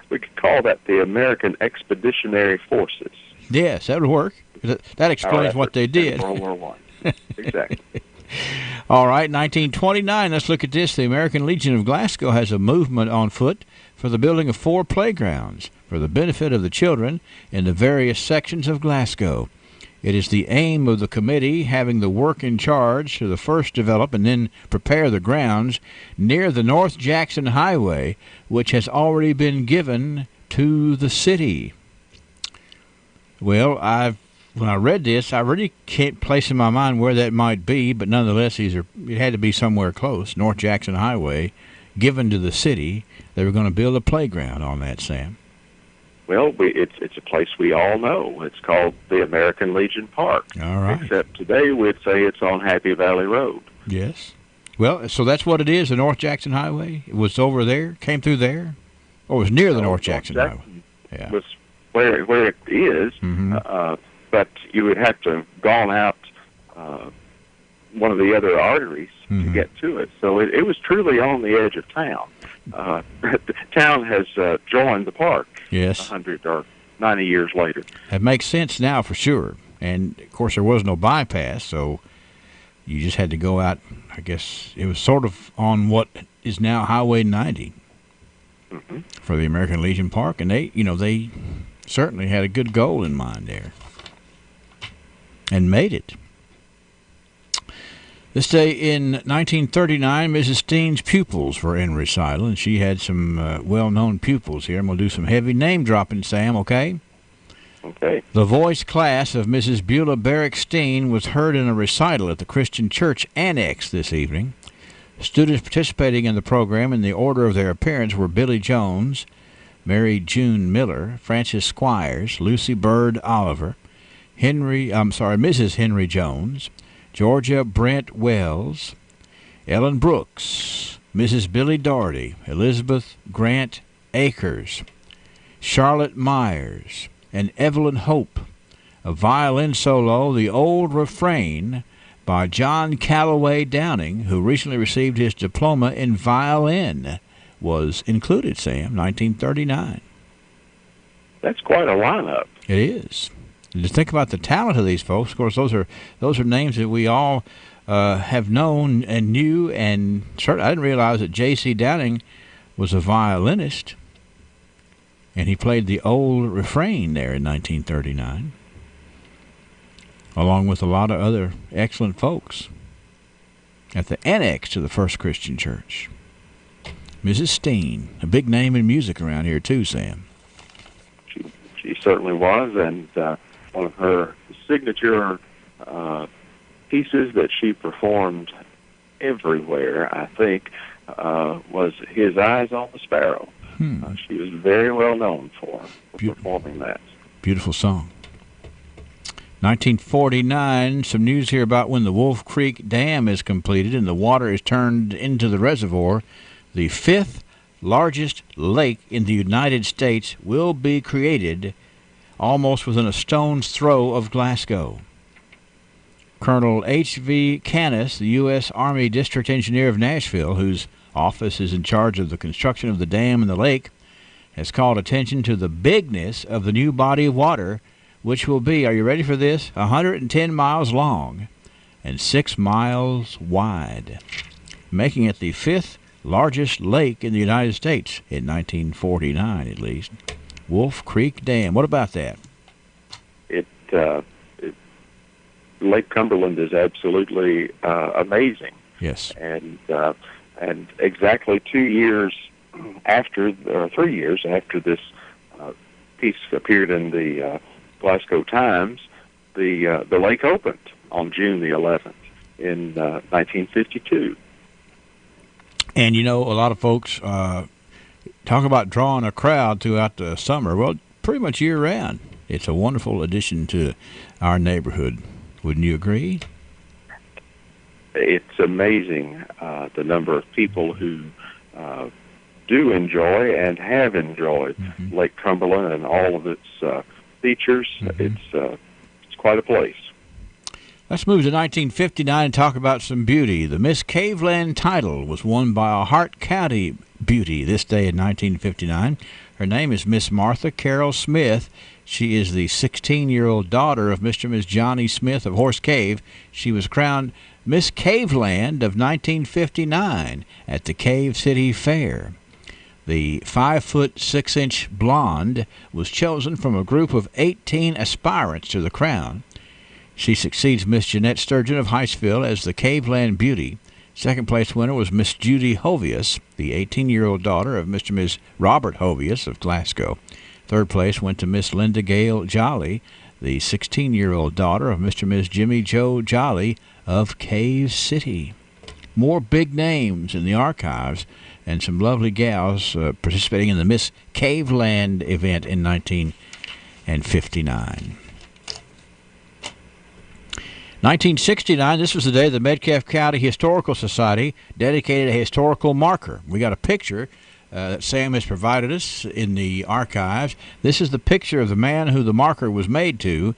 We could call that the American Expeditionary Forces. Yes, that would work. That explains what they did. World War I. Exactly. All right, 1929, let's look at this. The American Legion of Glasgow has a movement on foot for the building of 4 playgrounds for the benefit of the children in the various sections of Glasgow. It is the aim of the committee having the work in charge to first develop and then prepare the grounds near the North Jackson Highway, which has already been given to the city. Well, when I read this, I really can't place in my mind where that might be, but nonetheless, it had to be somewhere close. North Jackson Highway, given to the city. They were going to build a playground on that, Sam. Well, it's a place we all know. It's called the American Legion Park. All right. Except today we'd say it's on Happy Valley Road. Yes. Well, so that's what it is, the North Jackson Highway? It was over there, came through there? Or it was near the North Jackson Highway? Yeah. Was where it is, but you would have to have gone out one of the other arteries to get to it. So it was truly on the edge of town. Town has joined the park. Yes. 100 or 90 years later. That makes sense now for sure. And, of course, there was no bypass, so you just had to go out. I guess it was sort of on what is now Highway 90 for the American Legion Park. And they certainly had a good goal in mind there and made it. This day in 1939, Mrs. Steen's pupils were in recital, and she had some well-known pupils here. I'm going to do some heavy name-dropping, Sam, okay? Okay. The voice class of Mrs. Beulah Barrick Steen was heard in a recital at the Christian Church Annex this evening. Students participating in the program in the order of their appearance were Billy Jones, Mary June Miller, Frances Squires, Lucy Bird Oliver, Mrs. Henry Jones, Georgia Brent Wells, Ellen Brooks, Mrs. Billy Doherty, Elizabeth Grant Akers, Charlotte Myers, and Evelyn Hope. A violin solo, The Old Refrain, by John Calloway Downing, who recently received his diploma in violin, was included, Sam, 1939. That's quite a lineup. It is. Just think about the talent of these folks. Of course, those are names that we all have known and knew, and certainly I didn't realize that J.C. Downing was a violinist, and he played The Old Refrain there in 1939, along with a lot of other excellent folks at the annex to the First Christian Church. Mrs. Steen, a big name in music around here too, Sam. She certainly was, and one of her signature pieces that she performed everywhere, I think, was His Eyes on the Sparrow. She was very well known for performing that. Beautiful song. 1949, some news here about when the Wolf Creek Dam is completed and the water is turned into the reservoir. The 5th largest lake in the United States will be created almost within a stone's throw of Glasgow. Colonel H.V. Canis, the U.S. Army District Engineer of Nashville, whose office is in charge of the construction of the dam and the lake, has called attention to the bigness of the new body of water, which will be, are you ready for this, 110 miles long and 6 miles wide, making it the 5th largest lake in the United States in 1949, at least. Wolf Creek Dam. What about that? Lake Cumberland is absolutely amazing. Yes. And exactly 2 years after, or 3 years after this piece appeared in the Glasgow Times, the lake opened on June the 11th in 1952. And, a lot of folks talk about drawing a crowd throughout the summer. Well, pretty much year-round. It's a wonderful addition to our neighborhood. Wouldn't you agree? It's amazing the number of people who do enjoy and have enjoyed Lake Cumberland and all of its features. It's quite a place. Let's move to 1959 and talk about some beauty. The Miss Caveland title was won by a Hart County beauty this day in 1959. Her name is Miss Martha Carroll Smith. She is the 16-year-old daughter of Mr. and Miss Johnny Smith of Horse Cave. She was crowned Miss Caveland of 1959 at the Cave City Fair. The 5-foot 6-inch blonde was chosen from a group of 18 aspirants to the crown. She succeeds Miss Jeanette Sturgeon of Hiceville as the Caveland Beauty. Second place winner was Miss Judy Hovius, the 18-year-old daughter of Mr. and Miss Robert Hovius of Glasgow. Third place went to Miss Linda Gale Jolly, the 16-year-old daughter of Mr. and Miss Jimmy Joe Jolly of Cave City. More big names in the archives and some lovely gals participating in the Miss Caveland event in 1959. 1969, this was the day the Metcalfe County Historical Society dedicated a historical marker. We got a picture that Sam has provided us in the archives. This is the picture of the man who the marker was made to.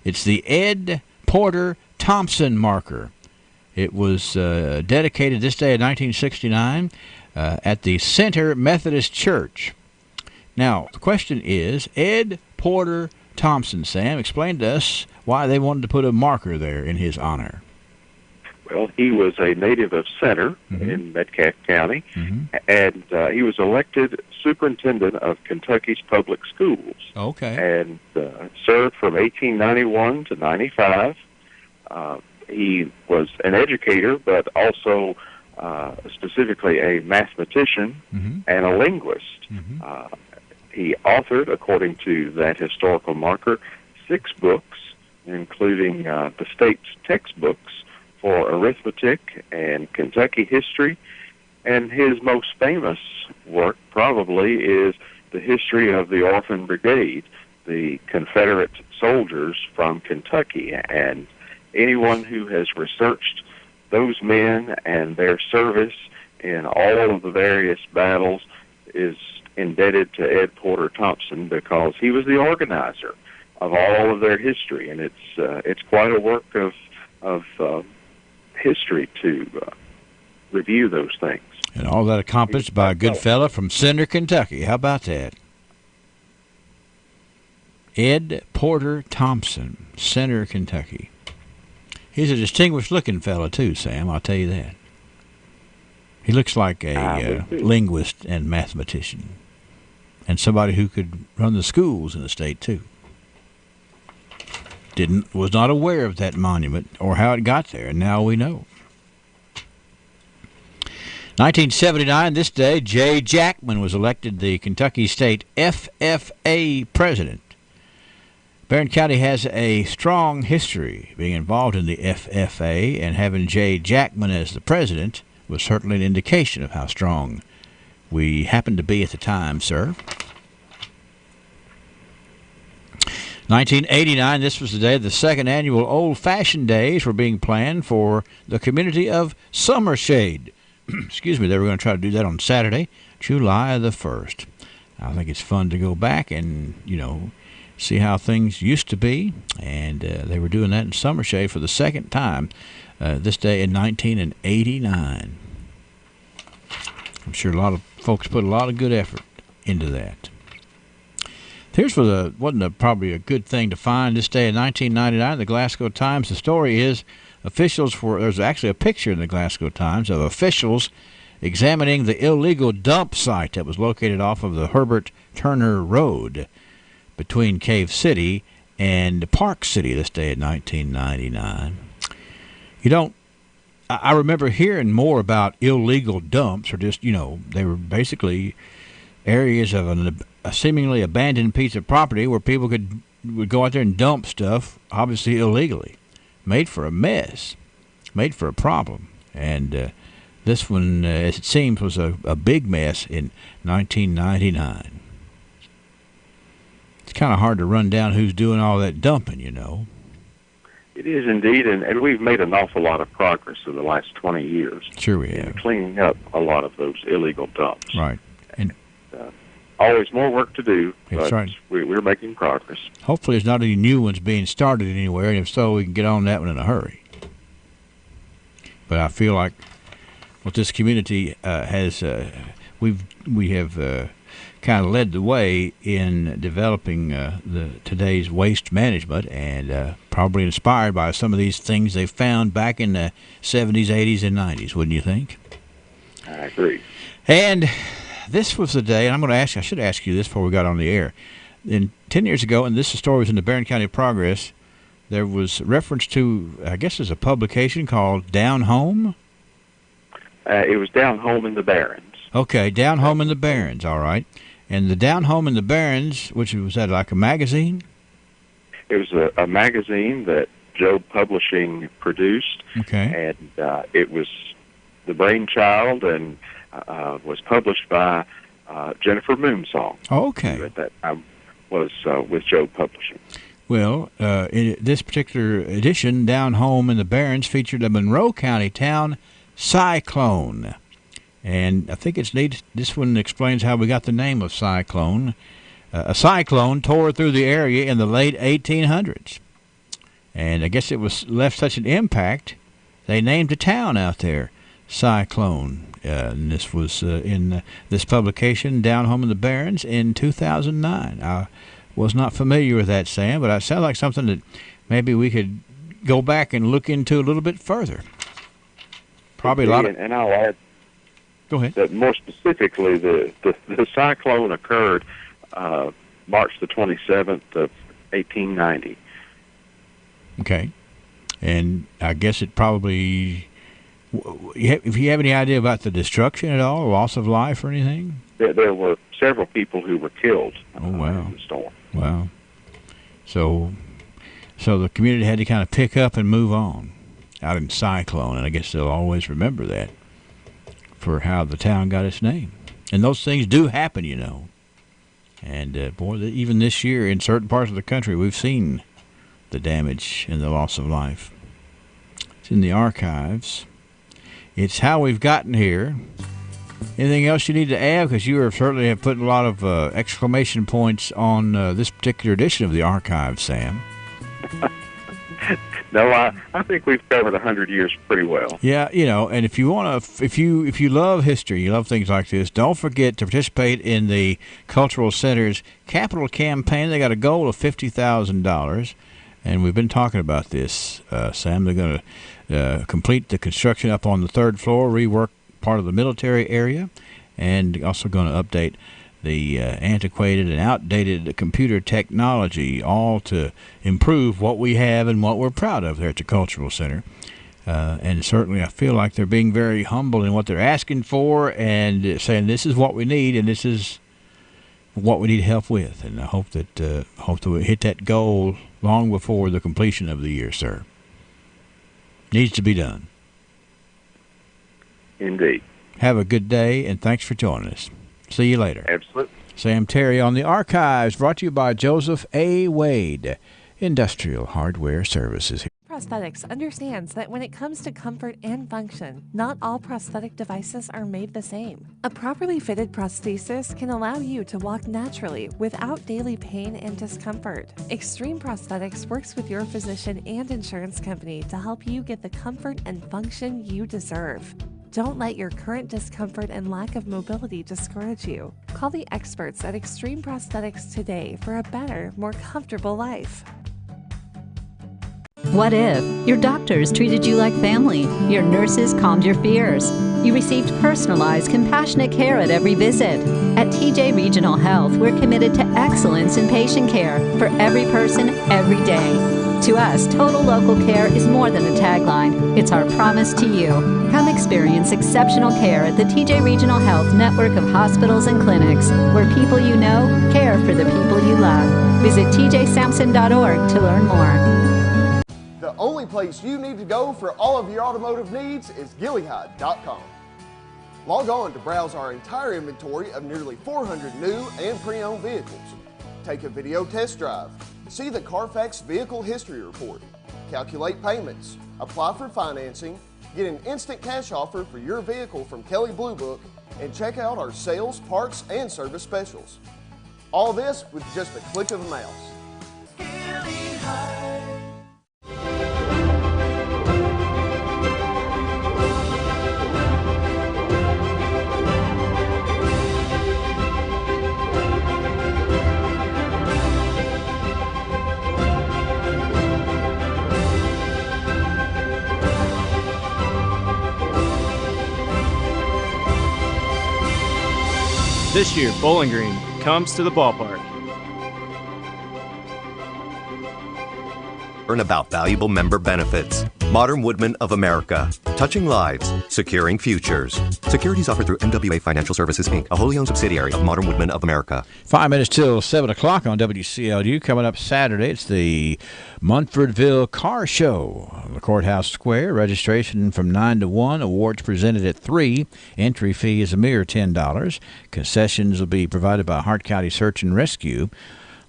It's the Ed Porter Thompson marker. It was dedicated this day in 1969 at the Center Methodist Church. Now, the question is, Ed Porter Thompson, Sam, explain to us why they wanted to put a marker there in his honor. Well, he was a native of Center in Metcalfe County, and he was elected superintendent of Kentucky's public schools. Okay. And served from 1891 to 95. He was an educator, but also specifically a mathematician and a linguist. He authored, according to that historical marker, 6 books, including the state's textbooks for arithmetic and Kentucky history. And his most famous work probably is the history of the Orphan Brigade, the Confederate soldiers from Kentucky. And anyone who has researched those men and their service in all of the various battles is indebted to Ed Porter Thompson, because he was the organizer of all of their history, and it's quite a work of history to review those things. And all that accomplished by a good fella from Center, Kentucky. How about that? Ed Porter Thompson, Center, Kentucky. He's a distinguished-looking fella, too, Sam, I'll tell you that. He looks like a linguist and mathematician, and somebody who could run the schools in the state, too. Was not aware of that monument or how it got there, and now we know. 1979, this day, Jay Jackman was elected the Kentucky State FFA president. Barron County has a strong history being involved in the FFA, and having Jay Jackman as the president was certainly an indication of how strong we happened to be at the time, sir. 1989, this was the day the second annual Old Fashioned Days were being planned for the community of Summershade. Excuse me, they were going to try to do that on Saturday, July the 1st. I think it's fun to go back and, see how things used to be, and they were doing that in Summershade for the second time this day in 1989. I'm sure a lot of folks put a lot of good effort into that. Here's what wasn't probably a good thing to find this day in 1999, the Glasgow Times. The story is there's actually a picture in the Glasgow Times of officials examining the illegal dump site that was located off of the Herbert Turner Road between Cave City and Park City this day in 1999. I remember hearing more about illegal dumps, or just, they were basically areas of a seemingly abandoned piece of property where people would go out there and dump stuff, obviously illegally. Made for a mess, made for a problem. And this one, as it seems, was a big mess in 1999. It's kind of hard to run down who's doing all that dumping, It is indeed, and we've made an awful lot of progress in the last 20 years. Sure we have. In cleaning up a lot of those illegal dumps. Right. And always more work to do, That's but right. we're making progress. Hopefully there's not any new ones being started anywhere, and if so, we can get on that one in a hurry. But I feel like what this community has, we have kind of led the way in developing today's waste management, and probably inspired by some of these things they found back in the 70s, 80s, and 90s, wouldn't you think? I agree. And this was the day, and I'm going to ask you, I should ask you this before we got on the air. 10 years ago, and this story was in the Barron County Progress, there was reference to, I guess there's a publication called Down Home? It was Down Home in the Barrens. Okay, Down Home in the Barrens, all right. And the Down Home in the Barrens, which was that like a magazine? It was a magazine that Job Publishing produced. Okay. And it was the brainchild and was published by Jennifer Moonsong. Okay. Who at that time was with Job Publishing. Well, in this particular edition, Down Home in the Barrens featured a Monroe County town cyclone. And I think it's neat. This one explains how we got the name of cyclone. A cyclone tore through the area in the late 1800s. And I guess it was left such an impact, they named a town out there, Cyclone. And this was in this publication, Down Home in the Barrens, in 2009. I was not familiar with that, Sam, but it sounds like something that maybe we could go back and look into a little bit further. Probably a lot of... And I'll add, go ahead. That more specifically, the cyclone occurred March the 27th of 1890. Okay. And I guess it probably... If you have any idea about the destruction at all, loss of life or anything? There were several people who were killed in the storm. Wow. So the community had to kind of pick up and move on out in Cyclone, and I guess they'll always remember that for how the town got its name. And those things do happen, you know. And, boy, even this year in certain parts of the country, we've seen the damage and the loss of life. It's in the archives. It's how we've gotten here. Anything else you need to add? Because you certainly have put a lot of exclamation points on this particular edition of the archive, Sam. No, I think we've covered 100 years pretty well. Yeah, you know, and if you want to, if you love history, you love things like this, don't forget to participate in the Cultural Center's capital campaign. They got a goal of $50,000, and we've been talking about this, Sam. They're going to complete the construction up on the third floor, rework part of the military area, and also going to update the antiquated and outdated computer technology, all to improve what we have and what we're proud of there at the Cultural Center. And certainly I feel like they're being very humble in what they're asking for and saying this is what we need and this is what we need help with. And I hope that we hit that goal long before the completion of the year, sir. Needs to be done. Indeed. Have a good day, and thanks for joining us. See you later. Absolutely. Sam Terry on the Archives, brought to you by Joseph A. Wade, Industrial Hardware Services. Prosthetics understands that when it comes to comfort and function, not all prosthetic devices are made the same. A properly fitted prosthesis can allow you to walk naturally without daily pain and discomfort. Extreme Prosthetics works with your physician and insurance company to help you get the comfort and function you deserve. Don't let your current discomfort and lack of mobility discourage you. Call the experts at Extreme Prosthetics today for a better, more comfortable life. What if your doctors treated you like family, your nurses calmed your fears, you received personalized, compassionate care at every visit? At TJ Regional Health, we're committed to excellence in patient care for every person, every day. To us, total local care is more than a tagline. It's our promise to you. Come experience exceptional care at the TJ Regional Health network of hospitals and clinics, where people you know care for the people you love. Visit tjsampson.org to learn more. The only place you need to go for all of your automotive needs is Gilead.com. Log on to browse our entire inventory of nearly 400 new and pre-owned vehicles. Take a video test drive. See the Carfax Vehicle History Report. Calculate payments. Apply for financing. Get an instant cash offer for your vehicle from Kelley Blue Book. and check out our sales, parts, and service specials. All this with just a click of a mouse. This year, Bowling Green comes to the ballpark. Learn about valuable member benefits. Modern Woodmen of America. Touching lives, securing futures. Securities offered through MWA Financial Services, Inc., a wholly owned subsidiary of Modern Woodmen of America. 5 minutes till 7 o'clock on WCLU. Coming up Saturday, it's the Munfordville Car Show. The Courthouse Square. Registration from 9 to 1. Awards presented at 3. Entry fee is a mere $10. Concessions will be provided by Hart County Search and Rescue.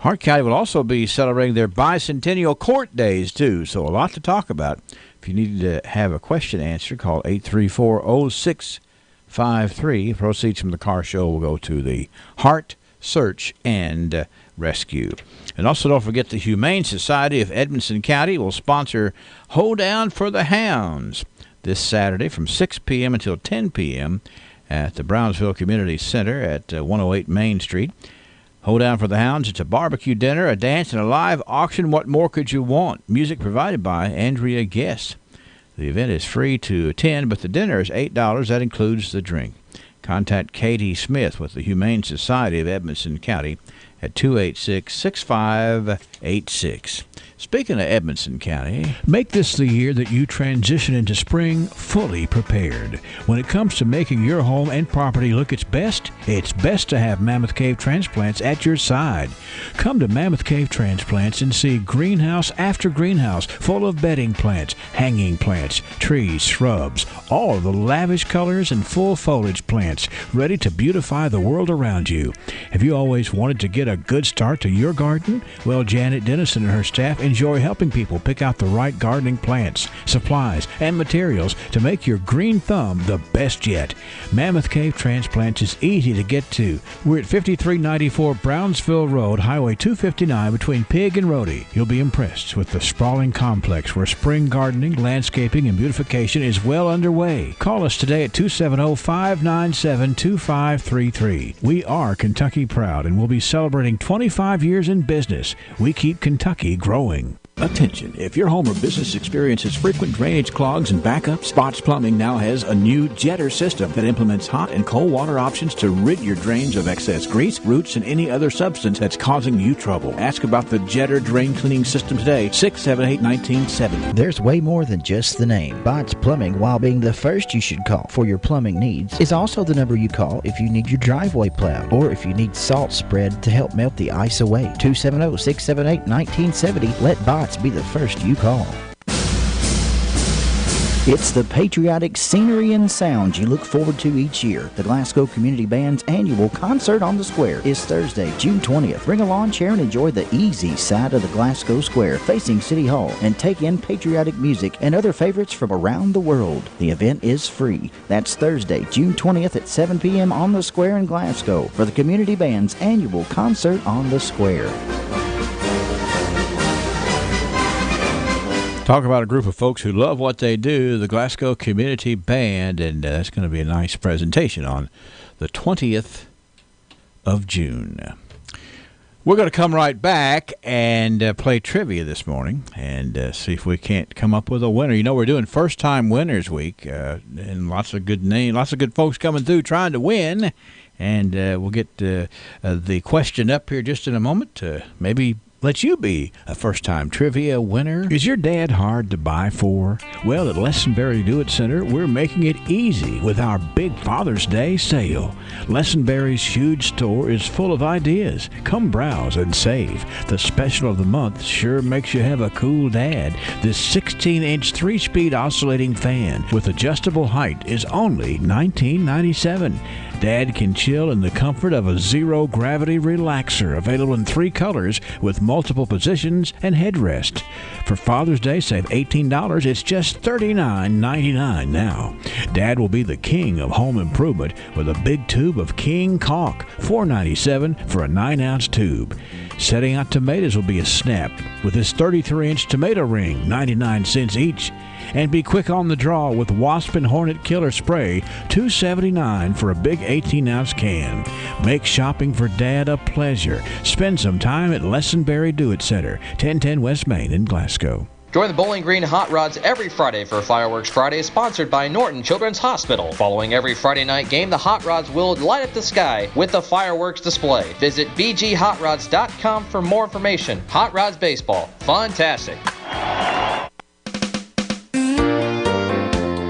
Hart County will also be celebrating their bicentennial court days, too, so a lot to talk about. If you need to have a question answered, call 834-0653. Proceeds from the car show will go to the Hart Search and Rescue. And also don't forget the Humane Society of Edmonson County will sponsor Hoedown for the Hounds this Saturday from 6 p.m. until 10 p.m. at the Brownsville Community Center at 108 Main Street. Hoedown for the Hounds. It's a barbecue dinner, a dance, and a live auction. What more could you want? Music provided by Andrea Guess. The event is free to attend, but the dinner is $8. That includes the drink. Contact Katie Smith with the Humane Society of Edmonson County at 286-6586. Speaking of Edmonson County, make this the year that you transition into spring fully prepared. When it comes to making your home and property look its best to have Mammoth Cave Transplants at your side. Come to Mammoth Cave Transplants and see greenhouse after greenhouse full of bedding plants, hanging plants, trees, shrubs, all of the lavish colors and full foliage plants ready to beautify the world around you. Have you always wanted to get a good start to your garden? Well, Janet Dennison and her staff enjoy helping people pick out the right gardening plants, supplies, and materials to make your green thumb the best yet. Mammoth Cave Transplants is easy to get to. We're at 5394 Brownsville Road, Highway 259 between Pig and Rhodey. You'll be impressed with the sprawling complex where spring gardening, landscaping, and beautification is well underway. Call us today at 270-597-2533. We are Kentucky proud and we'll be celebrating 25 years in business. We keep Kentucky growing. Attention, if your home or business experiences frequent drainage clogs and backups, Spots Plumbing now has a new jetter system that implements hot and cold water options to rid your drains of excess grease, roots, and any other substance that's causing you trouble. Ask about the Jetter Drain Cleaning System today, 678-1970. There's way more than just the name. Spots Plumbing, while being the first you should call for your plumbing needs, is also the number you call if you need your driveway plowed or if you need salt spread to help melt the ice away. 270-678-1970. Let Bots be the first you call. It's the patriotic scenery and sounds you look forward to each year. The Glasgow Community Band's annual Concert on the Square is Thursday, June 20th. Bring a lawn chair and enjoy the easy side of the Glasgow Square facing City Hall and take in patriotic music and other favorites from around the world. The event is free. That's Thursday, June 20th at 7 p.m. on the Square in Glasgow for the Community Band's annual Concert on the Square. Talk about a group of folks who love what they do, the Glasgow Community Band, and that's going to be a nice presentation on the 20th of June. We're going to come right back and play trivia this morning and see if we can't come up with a winner. You know, we're doing First Time Winners Week, and lots of good folks coming through trying to win. And we'll get the question up here just in a moment to maybe let you be a first-time trivia winner. Is your dad hard to buy for? Well, at Lessenberry Do It Center, we're making it easy with our big Father's Day sale. Lessenberry's huge store is full of ideas. Come browse and save. The special of the month sure makes you have a cool dad. This 16-inch 3-speed oscillating fan with adjustable height is only $19.97. Dad can chill in the comfort of a zero-gravity relaxer, available in 3 colors with multiple positions and headrest. For Father's Day, save $18. It's just $39.99 now. Dad will be the king of home improvement with a big tube of King Caulk, $4.97 for a 9-ounce tube. Setting out tomatoes will be a snap with this 33-inch tomato ring, 99 cents each. And be quick on the draw with Wasp and Hornet Killer Spray, $2.79 for a big 18-ounce can. Make shopping for Dad a pleasure. Spend some time at Lessenberry Do It Center, 1010 West Main in Glasgow. Join the Bowling Green Hot Rods every Friday for Fireworks Friday, sponsored by Norton Children's Hospital. Following every Friday night game, the Hot Rods will light up the sky with a fireworks display. Visit bghotrods.com for more information. Hot Rods Baseball. Fantastic.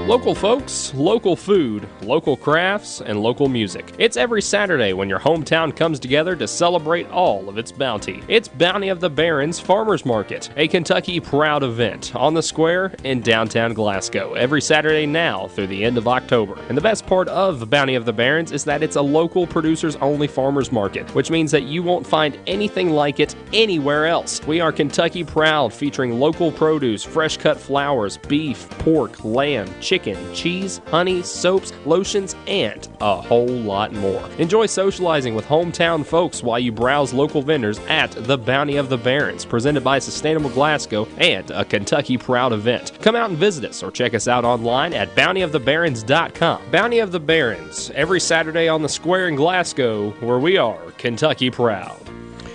Local folks, local food, local crafts, and local music. It's every Saturday when your hometown comes together to celebrate all of its bounty. It's Bounty of the Barons Farmers Market, a Kentucky proud event on the square in downtown Glasgow, every Saturday now through the end of October. And the best part of Bounty of the Barons is that it's a local producers-only farmers market, which means that you won't find anything like it anywhere else. We are Kentucky proud, featuring local produce, fresh-cut flowers, beef, pork, lamb, chicken, cheese, honey, soaps, lotions, and a whole lot more. Enjoy socializing with hometown folks while you browse local vendors at the Bounty of the Barons, presented by Sustainable Glasgow and a Kentucky Proud event. Come out and visit us or check us out online at bountyofthebarons.com. Bounty of the Barons, every Saturday on the square in Glasgow, where we are Kentucky Proud.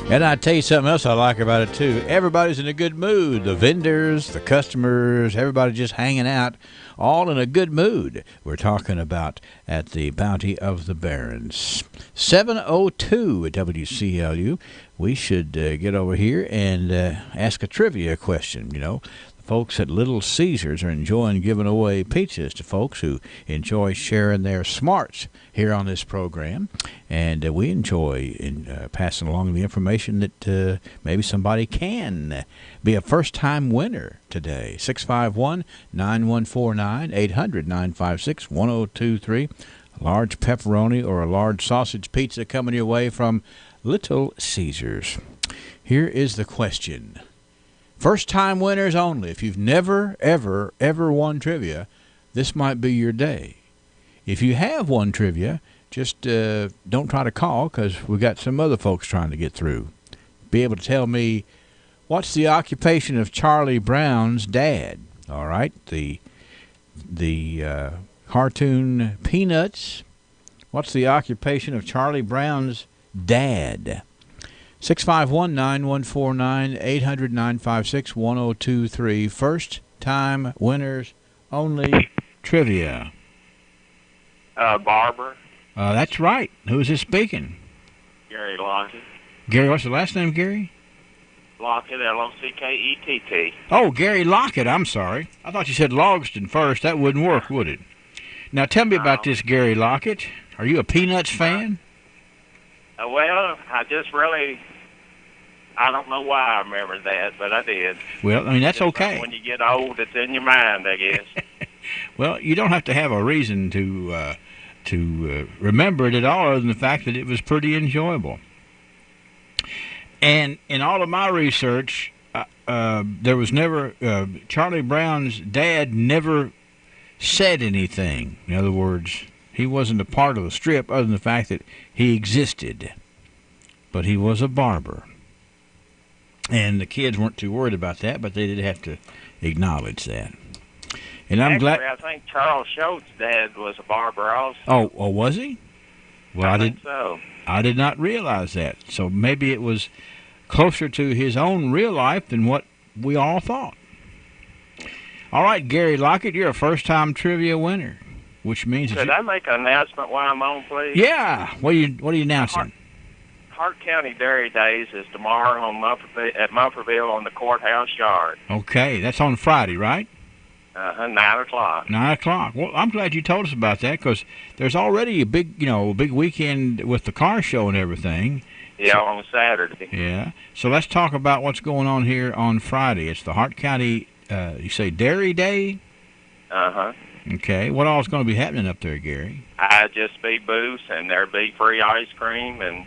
And I tell you something else I like about it, too. Everybody's in a good mood. The vendors, the customers, everybody just hanging out, all in a good mood. We're talking about at the Bounty of the Barons. 7:02 at WCLU. We should get over here and ask a trivia question. You know, the folks at Little Caesars are enjoying giving away pizzas to folks who enjoy sharing their smarts here on this program. And we enjoy passing along the information that maybe somebody can be a first-time winner today. 651-9149, 800-956-1023. A large pepperoni or a large sausage pizza coming your way from Little Caesars. Here is the question. First-time winners only. If you've never, ever, ever won trivia, this might be your day. If you have won trivia, just don't try to call, because we got some other folks trying to get through. Be able to tell me, what's the occupation of Charlie Brown's dad? All right, the cartoon Peanuts. What's the occupation of Charlie Brown's dad? 651-9149, 800-956-1023. First-time winners only trivia. Barber. That's right. Who's this speaking? Gary Lockett. Gary, what's the last name, Gary? Lockett, Lockett. Oh, Gary Lockett, I'm sorry. I thought you said Logston first. That wouldn't work, would it? Now, tell me about this Gary Lockett. Are you a Peanuts fan? Well, I don't know why I remember that, but I did. Well, I mean, that's okay. When you get old, it's in your mind, I guess. Well, you don't have to have a reason to remember it at all, other than the fact that it was pretty enjoyable. And in all of my research, there was never Charlie Brown's dad never said anything. In other words, he wasn't a part of the strip other than the fact that he existed. But he was a barber. And the kids weren't too worried about that, but they did have to acknowledge that. And I'm glad. I think Charles Schultz's dad was a barber also. Oh, was he? Well, I think so. I did not realize that. So maybe it was closer to his own real life than what we all thought. All right, Gary Lockett, you're a first-time trivia winner, which means Could I make an announcement while I'm on, please? Yeah. What are you announcing? Hart County Dairy Days is tomorrow at Mumfordville on the courthouse yard. Okay, that's on Friday, right? 9 o'clock. 9 o'clock. Well, I'm glad you told us about that, because there's already a big weekend with the car show and everything. Yeah, on Saturday. Yeah. So let's talk about what's going on here on Friday. It's the Hart County, you say Dairy Day? Uh-huh. Okay. What all is going to be happening up there, Gary? I'd just be booths, and there'd be free ice cream and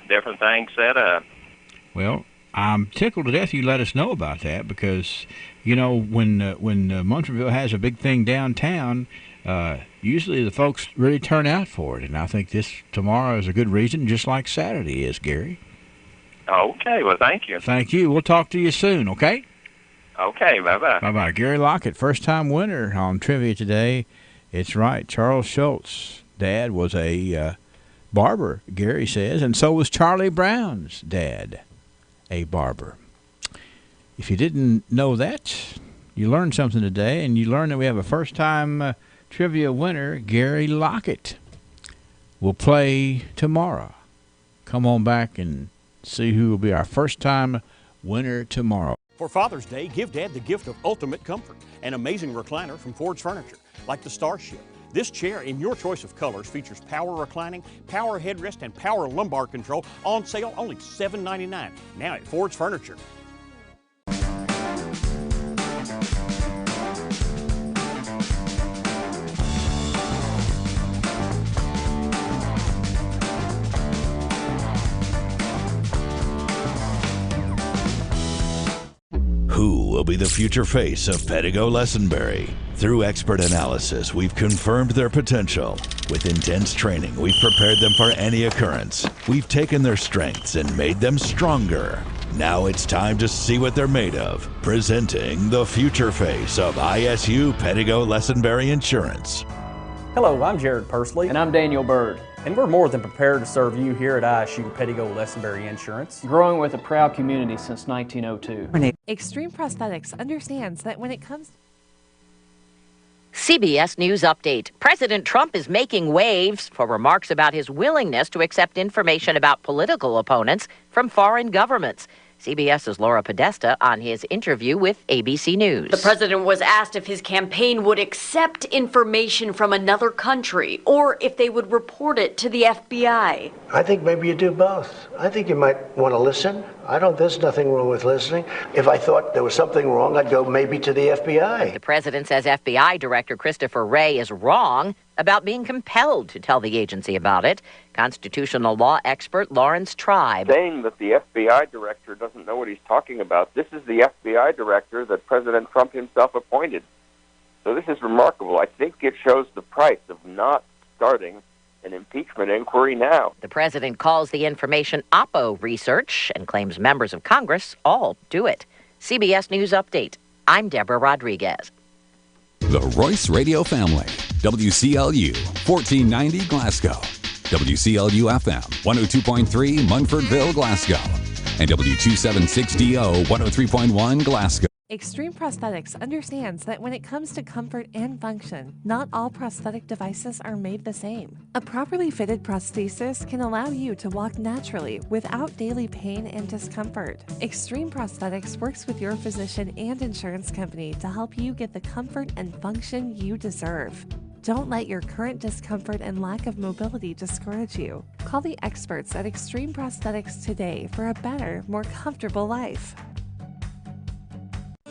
different things set up. Well, I'm tickled to death you let us know about that because, you know, when Munfordville has a big thing downtown, usually the folks really turn out for it. And I think this tomorrow is a good reason, just like Saturday is, Gary. Okay, well, thank you. Thank you. We'll talk to you soon, okay? Okay, bye-bye. Bye-bye. Gary Lockett, first-time winner on Trivia today. It's right. Charles Schultz' dad was a barber, Gary says, and so was Charlie Brown's dad, a barber. If you didn't know that, you learned something today, and you learned that we have a first-time trivia winner, Gary Lockett. Will play tomorrow. Come on back and see who will be our first-time winner tomorrow. For Father's Day, give Dad the gift of ultimate comfort. An amazing recliner from Ford's Furniture, like the Starship. This chair, in your choice of colors, features power reclining, power headrest, and power lumbar control. On sale only $7.99. Now at Ford's Furniture. Who will be the future face of Pedigo Lessenberry? Through expert analysis, we've confirmed their potential. With intense training, we've prepared them for any occurrence. We've taken their strengths and made them stronger. Now it's time to see what they're made of. Presenting the future face of ISU Pedigo Lessenberry Insurance. Hello, I'm Jared Pursley. And I'm Daniel Bird. And we're more than prepared to serve you here at ISU Pedigo Lessenberry Insurance. Growing with a proud community since 1902. Extreme Prosthetics understands that when it comes CBS News Update. President Trump is making waves for remarks about his willingness to accept information about political opponents from foreign governments. CBS's Laura Podesta on his interview with ABC News. The president was asked if his campaign would accept information from another country or if they would report it to the FBI. I think maybe you do both. I think you might want to listen. There's nothing wrong with listening. If I thought there was something wrong, I'd go maybe to the FBI. The president says FBI Director Christopher Wray is wrong about being compelled to tell the agency about it. Constitutional law expert Lawrence Tribe. Saying that the FBI director doesn't know what he's talking about, this is the FBI director that President Trump himself appointed. So this is remarkable. I think it shows the price of not starting an impeachment inquiry now. The president calls the information Oppo research and claims members of Congress all do it. CBS News Update. I'm Deborah Rodriguez. The Royce Radio Family. WCLU 1490 Glasgow. WCLU FM 102.3 Munfordville, Glasgow. And W276DO 103.1 Glasgow. Extreme Prosthetics understands that when it comes to comfort and function, not all prosthetic devices are made the same. A properly fitted prosthesis can allow you to walk naturally without daily pain and discomfort. Extreme Prosthetics works with your physician and insurance company to help you get the comfort and function you deserve. Don't let your current discomfort and lack of mobility discourage you. Call the experts at Extreme Prosthetics today for a better, more comfortable life.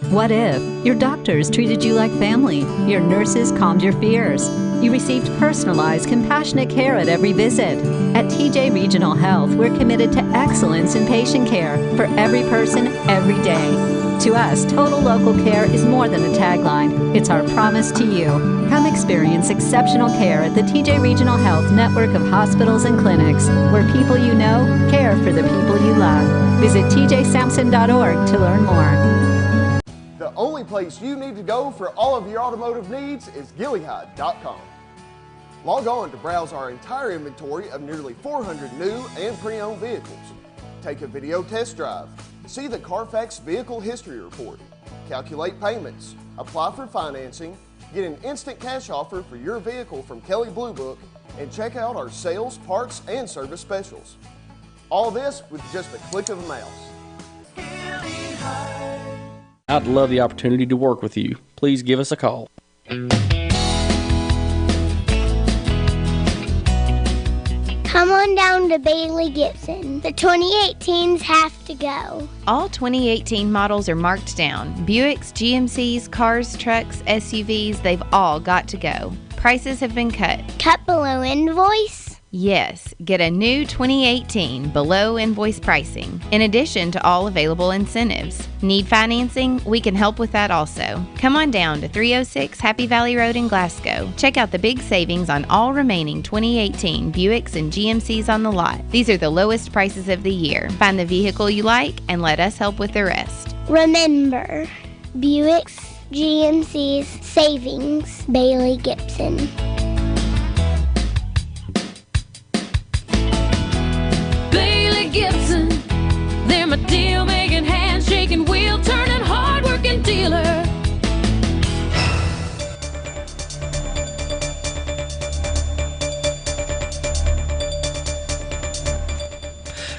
What if your doctors treated you like family, your nurses calmed your fears, you received personalized, compassionate care at every visit? At TJ Regional Health, we're committed to excellence in patient care for every person, every day. To us, total local care is more than a tagline. It's our promise to you. Come experience exceptional care at the TJ Regional Health network of hospitals and clinics, where people you know care for the people you love. Visit tjsampson.org to learn more. The only place you need to go for all of your automotive needs is Gilead.com. Log on to browse our entire inventory of nearly 400 new and pre-owned vehicles. Take a video test drive, see the Carfax Vehicle History Report, calculate payments, apply for financing, get an instant cash offer for your vehicle from Kelley Blue Book, and check out our sales, parts, and service specials. All this with just a click of a mouse. I'd love the opportunity to work with you. Please give us a call. Come on on down to Bailey Gibson. The 2018s have to go. All 2018 models are marked down. Buicks, GMCs, cars, trucks, SUVs, they've all got to go. Prices have been cut. Cut below invoice? Yes, get a new 2018 below invoice pricing, in addition to all available incentives. Need financing? We can help with that also. Come on down to 306 Happy Valley Road in Glasgow. Check out the big savings on all remaining 2018 Buicks and GMCs on the lot. These are the lowest prices of the year. Find the vehicle you like and let us help with the rest. Remember, Buicks, GMCs, savings, Bailey Gibson. Gibson, they're my deal-making, hand-shaking, wheel-turning, hard-working dealer.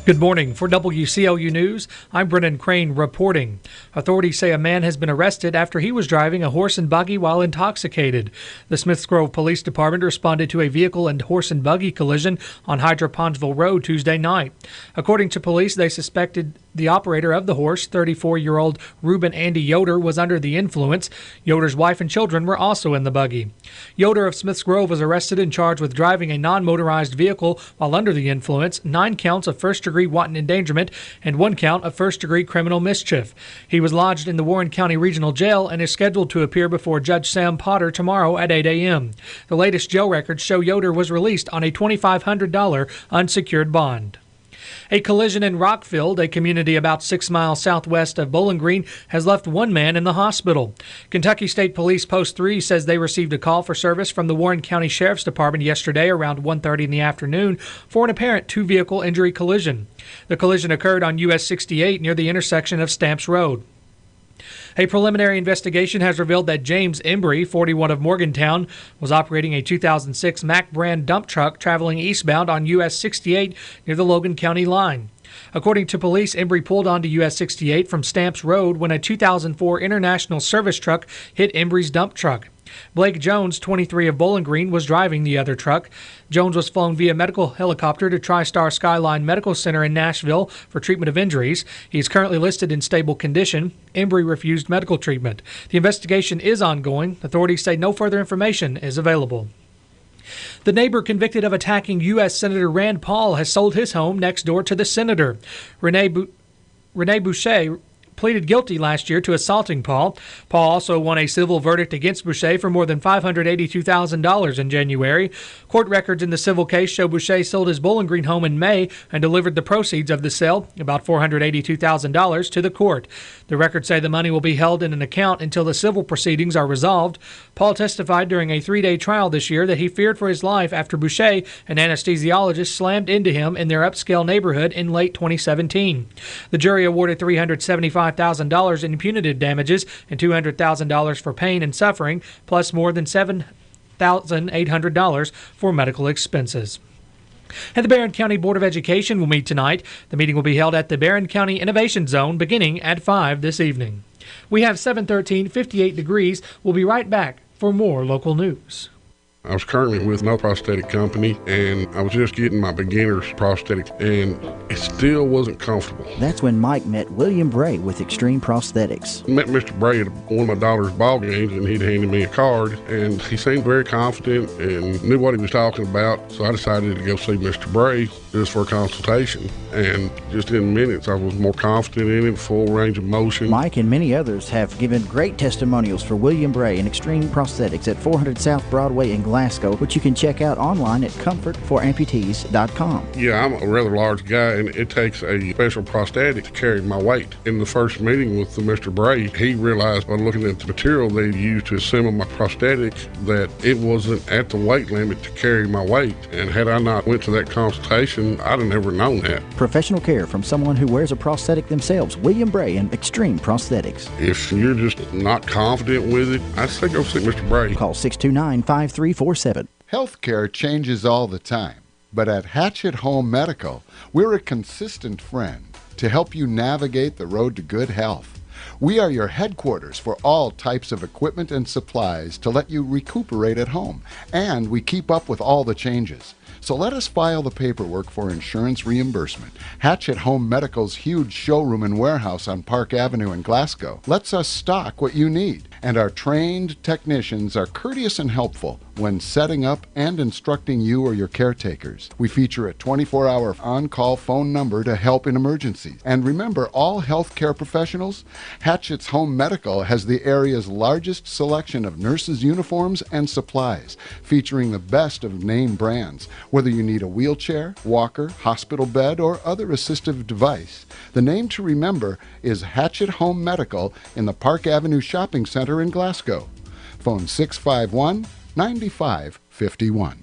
Good morning. For WCLU News, I'm Brennan Crane reporting. Authorities say a man has been arrested after he was driving a horse and buggy while intoxicated. The Smiths Grove Police Department responded to a vehicle and horse and buggy collision on Hydro-Pondsville Road Tuesday night. According to police, they suspected the operator of the horse, 34-year-old Reuben Andy Yoder, was under the influence. Yoder's wife and children were also in the buggy. Yoder of Smiths Grove was arrested and charged with driving a non-motorized vehicle while under the influence, 9 counts of first-degree wanton endangerment, and 1 count of first-degree criminal mischief. He was lodged in the Warren County Regional Jail and is scheduled to appear before Judge Sam Potter tomorrow at 8 a.m. The latest jail records show Yoder was released on a $2,500 unsecured bond. A collision in Rockfield, a community about 6 miles southwest of Bowling Green, has left 1 man in the hospital. Kentucky State Police Post 3 says they received a call for service from the Warren County Sheriff's Department yesterday around 1:30 in the afternoon for an apparent 2-vehicle injury collision. The collision occurred on US 68 near the intersection of Stamps Road. A preliminary investigation has revealed that James Embry, 41 of Morgantown, was operating a 2006 Mack brand dump truck traveling eastbound on US 68 near the Logan County line. According to police, Embry pulled onto US 68 from Stamps Road when a 2004 International service truck hit Embry's dump truck. Blake Jones, 23 of Bowling Green, was driving the other truck. Jones was flown via medical helicopter to TriStar Skyline Medical Center in Nashville for treatment of injuries. He is currently listed in stable condition. Embry refused medical treatment. The investigation is ongoing. Authorities say no further information is available. The neighbor convicted of attacking U.S. Senator Rand Paul has sold his home next door to the senator. Rene Boucher pleaded guilty last year to assaulting Paul. Paul also won a civil verdict against Boucher for more than $582,000 in January. Court records in the civil case show Boucher sold his Bowling Green home in May and delivered the proceeds of the sale, about $482,000, to the court. The records say the money will be held in an account until the civil proceedings are resolved. Paul testified during a 3-day trial this year that he feared for his life after Boucher, an anesthesiologist, slammed into him in their upscale neighborhood in late 2017. The jury awarded $375,000 in punitive damages and $200,000 for pain and suffering, plus more than $7,800 for medical expenses. And the Barron County Board of Education will meet tonight. The meeting will be held at the Barron County Innovation Zone beginning at 5 this evening. We have 7:13, 58 degrees. We'll be right back for more local news. I was currently with no prosthetic company, and I was just getting my beginner's prosthetic, and it still wasn't comfortable. That's when Mike met William Bray with Extreme Prosthetics. I met Mr. Bray at one of my daughter's ball games, and he'd handed me a card, and he seemed very confident and knew what he was talking about, so I decided to go see Mr. Bray just for a consultation, and just in minutes I was more confident in it, full range of motion. Mike and many others have given great testimonials for William Bray and Extreme Prosthetics at 400 South Broadway in Glasgow, which you can check out online at comfortforamputees.com. Yeah, I'm a rather large guy, and it takes a special prosthetic to carry my weight. In the first meeting with Mr. Bray, he realized by looking at the material they used to assemble my prosthetic that it wasn't at the weight limit to carry my weight, and had I not went to that consultation, I'd have never known that. Professional care from someone who wears a prosthetic themselves. William Bray and Extreme Prosthetics. If you're just not confident with it, I'd say go see Mr. Bray. Call 629-5347. Healthcare changes all the time, but at Hatchet Home Medical, we're a consistent friend to help you navigate the road to good health. We are your headquarters for all types of equipment and supplies to let you recuperate at home, and we keep up with all the changes. So let us file the paperwork for insurance reimbursement. Hatchet Home Medical's huge showroom and warehouse on Park Avenue in Glasgow lets us stock what you need, and our trained technicians are courteous and helpful when setting up and instructing you or your caretakers. We feature a 24-hour on-call phone number to help in emergencies. And remember, all healthcare professionals, Hatchet's Home Medical has the area's largest selection of nurses' uniforms and supplies, featuring the best of name brands. Whether you need a wheelchair, walker, hospital bed, or other assistive device, the name to remember is Hatchet Home Medical in the Park Avenue Shopping Center in Glasgow. Phone 651-9551.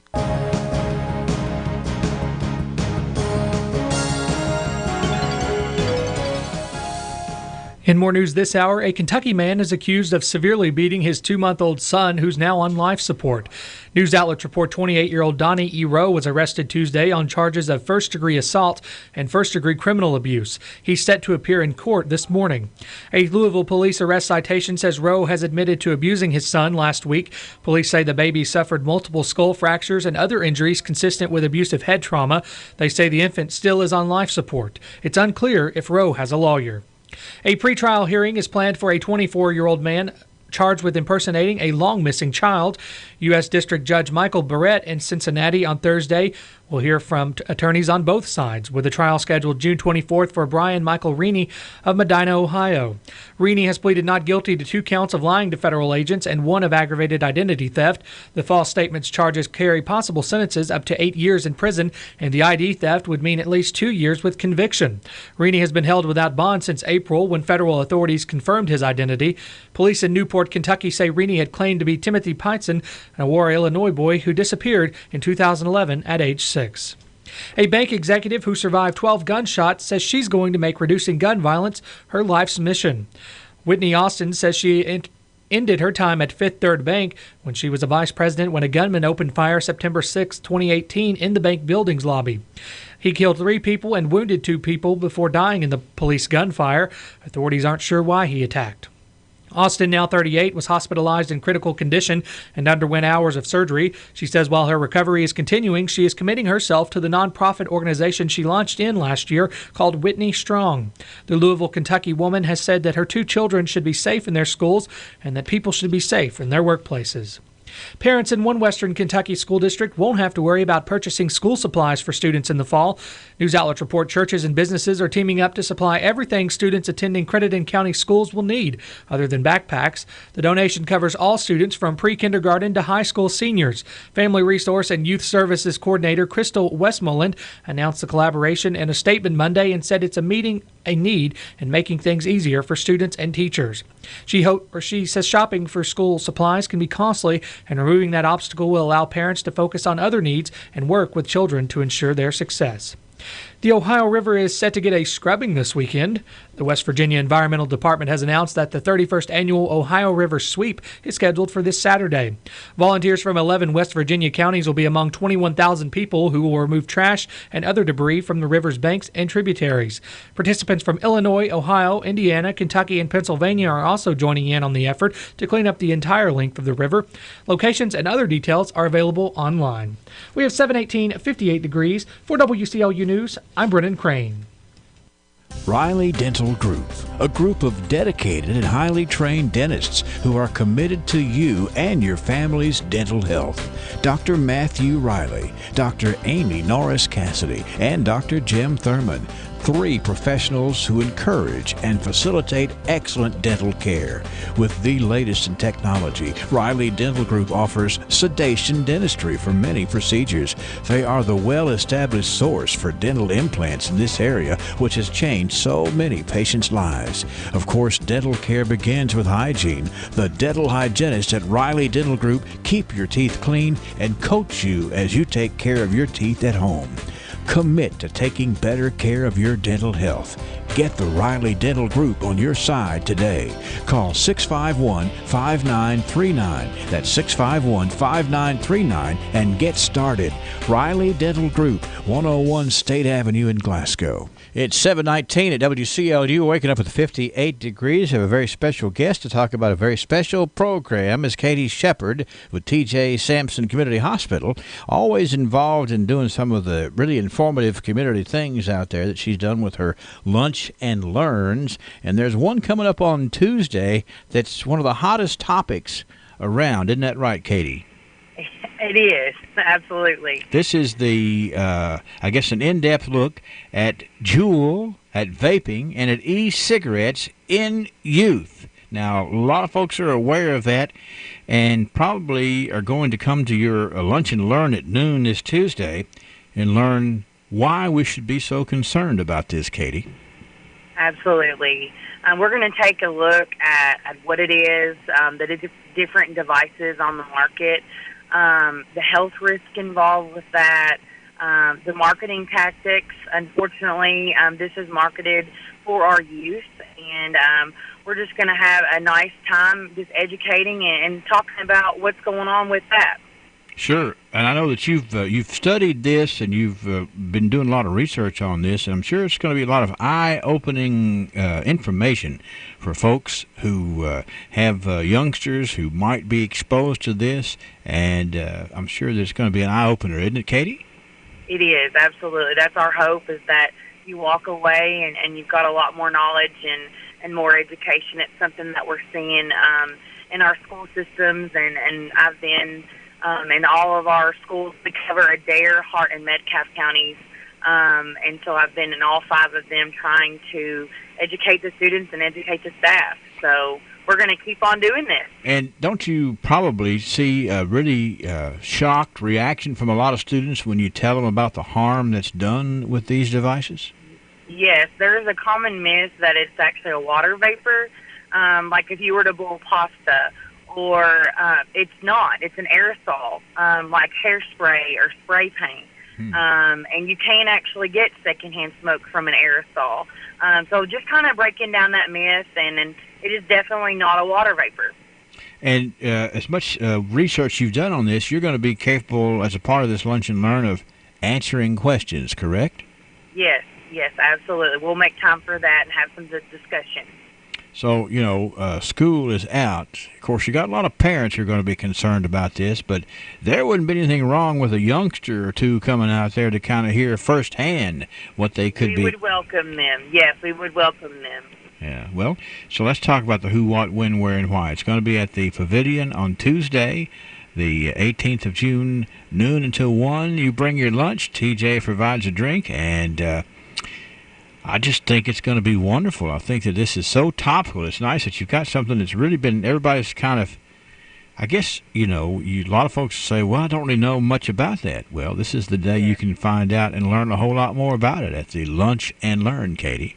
In more news this hour, a Kentucky man is accused of severely beating his 2-month-old son, who's now on life support. News outlets report 28-year-old Donnie E. Rowe was arrested Tuesday on charges of first-degree assault and first-degree criminal abuse. He's set to appear in court this morning. A Louisville police arrest citation says Rowe has admitted to abusing his son last week. Police say the baby suffered multiple skull fractures and other injuries consistent with abusive head trauma. They say the infant still is on life support. It's unclear if Rowe has a lawyer. A pretrial hearing is planned for a 24-year-old man charged with impersonating a long-missing child. U.S. District Judge Michael Barrett in Cincinnati on Thursday. We'll hear from attorneys on both sides, with a trial scheduled June 24th for Brian Michael Reaney of Medina, Ohio. Reaney has pleaded not guilty to 2 counts of lying to federal agents and 1 of aggravated identity theft. The false statements charges carry possible sentences up to 8 years in prison, and the ID theft would mean at least 2 years with conviction. Reaney has been held without bond since April, when federal authorities confirmed his identity. Police in Newport, Kentucky say Reaney had claimed to be Timothy Peitzen, an Aurora, Illinois boy who disappeared in 2011 at age 6. A bank executive who survived 12 gunshots says she's going to make reducing gun violence her life's mission. Whitney Austin says she ended her time at Fifth Third Bank when she was a vice president when a gunman opened fire September 6, 2018 in the bank building's lobby. He killed 3 people and wounded 2 people before dying in the police gunfire. Authorities aren't sure why he attacked. Austin, now 38, was hospitalized in critical condition and underwent hours of surgery. She says while her recovery is continuing, she is committing herself to the nonprofit organization she launched in last year called Whitney Strong. The Louisville, Kentucky woman has said that her 2 children should be safe in their schools and that people should be safe in their workplaces. Parents in one Western Kentucky school district won't have to worry about purchasing school supplies for students in the fall. News outlets report churches and businesses are teaming up to supply everything students attending Crittenden County schools will need, other than backpacks. The donation covers all students from pre-kindergarten to high school seniors. Family Resource and Youth Services Coordinator Crystal Westmoreland announced the collaboration in a statement Monday and said it's a need in making things easier for students and teachers. She says shopping for school supplies can be costly, and removing that obstacle will allow parents to focus on other needs and work with children to ensure their success. The Ohio River is set to get a scrubbing this weekend. The West Virginia Environmental Department has announced that the 31st annual Ohio River Sweep is scheduled for this Saturday. Volunteers from 11 West Virginia counties will be among 21,000 people who will remove trash and other debris from the river's banks and tributaries. Participants from Illinois, Ohio, Indiana, Kentucky, and Pennsylvania are also joining in on the effort to clean up the entire length of the river. Locations and other details are available online. We have 718, 58 degrees. For WCLU News, I'm Brennan Crane. Riley Dental Group, a group of dedicated and highly trained dentists who are committed to you and your family's dental health. Dr. Matthew Riley, Dr. Amy Norris Cassidy, and Dr. Jim Thurman. 3 professionals who encourage and facilitate excellent dental care. With the latest in technology, Riley Dental Group offers sedation dentistry for many procedures. They are the well-established source for dental implants in this area, which has changed so many patients' lives. Of course, dental care begins with hygiene. The dental hygienists at Riley Dental Group keep your teeth clean and coach you as you take care of your teeth at home. Commit to taking better care of your dental health. Get the Riley Dental Group on your side today. Call 651-5939. That's 651-5939 and get started. Riley Dental Group, 101 State Avenue in Glasgow. It's 7:19 at WCLU. Waking up with 58 degrees. Have a very special guest to talk about a very special program. Is Katie Shepard with TJ Sampson Community Hospital. Always involved in doing some of the really informative community things out there that she's done with her Lunch and Learns. And there's one coming up on Tuesday that's one of the hottest topics around. Isn't that right, Katie? It is, absolutely. This is the, I guess, an in-depth look at Juul, at vaping, and at e-cigarettes in youth. Now, a lot of folks are aware of that and probably are going to come to your Lunch and Learn at noon this Tuesday and learn why we should be so concerned about this, Katie. Absolutely. We're going to take a look at what it is, the different devices on the market, the health risk involved with that, the marketing tactics. Unfortunately, this is marketed for our youth, and we're just going to have a nice time just educating and talking about what's going on with that. Sure, and I know that you've studied this and you've been doing a lot of research on this, and I'm sure it's going to be a lot of eye-opening information for folks who have youngsters who might be exposed to this, and I'm sure there's going to be an eye-opener, isn't it, Katie? It is, absolutely. That's our hope, is that you walk away and you've got a lot more knowledge and more education. It's something that we're seeing in our school systems, and I've been in all of our schools. We cover Adair, Hart, and Metcalfe counties, and so I've been in all 5 of them trying to educate the students and educate the staff. So we're going to keep on doing this. And don't you probably see a really shocked reaction from a lot of students when you tell them about the harm that's done with these devices? Yes, there is a common myth that it's actually a water vapor, like if you were to boil pasta, or it's not. It's an aerosol, like hairspray or spray paint. And you can actually get secondhand smoke from an aerosol. So just kind of breaking down that myth, and it is definitely not a water vapor. And as much research you've done on this, you're going to be capable, as a part of this Lunch and Learn, of answering questions, correct? Yes, absolutely. We'll make time for that and have some good discussion. So, school is out. Of course, you got a lot of parents who are going to be concerned about this, but there wouldn't be anything wrong with a youngster or two coming out there to kind of hear firsthand what they could be. We would welcome them. Yes, we would welcome them. Yeah, well, so let's talk about the who, what, when, where, and why. It's going to be at the Pavilion on Tuesday, the 18th of June, noon until 1. You bring your lunch. TJ provides a drink, and I just think it's going to be wonderful. I think that this is so topical. It's nice that you've got something that's really been, everybody's kind of, I guess, a lot of folks say, well, I don't really know much about that. Well, this is the day you can find out and learn a whole lot more about it at the Lunch and Learn, Katie.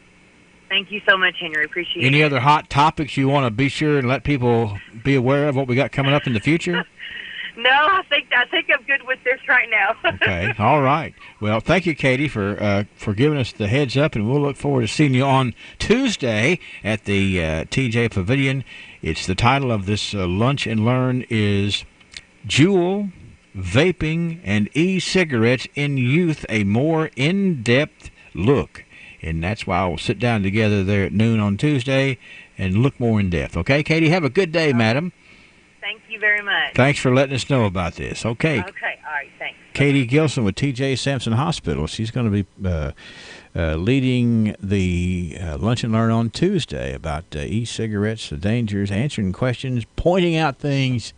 Thank you so much, Henry. Appreciate it. Any other hot topics you want to be sure and let people be aware of what we got coming up in the future? No, I think I'm good with this right now. Okay, all right. Well, thank you, Katie, for giving us the heads up, and we'll look forward to seeing you on Tuesday at the TJ Pavilion. It's the title of this Lunch and Learn is Juul, Vaping, and E-Cigarettes in Youth, a more in-depth look. And that's why we'll sit down together there at noon on Tuesday and look more in depth. Okay, Katie, have a good day, madam. Thank you very much. Thanks for letting us know about this. Okay. Okay, all right, thanks. Katie Gilson with TJ Sampson Hospital. She's going to be leading the Lunch and Learn on Tuesday about e-cigarettes, the dangers, answering questions, pointing out things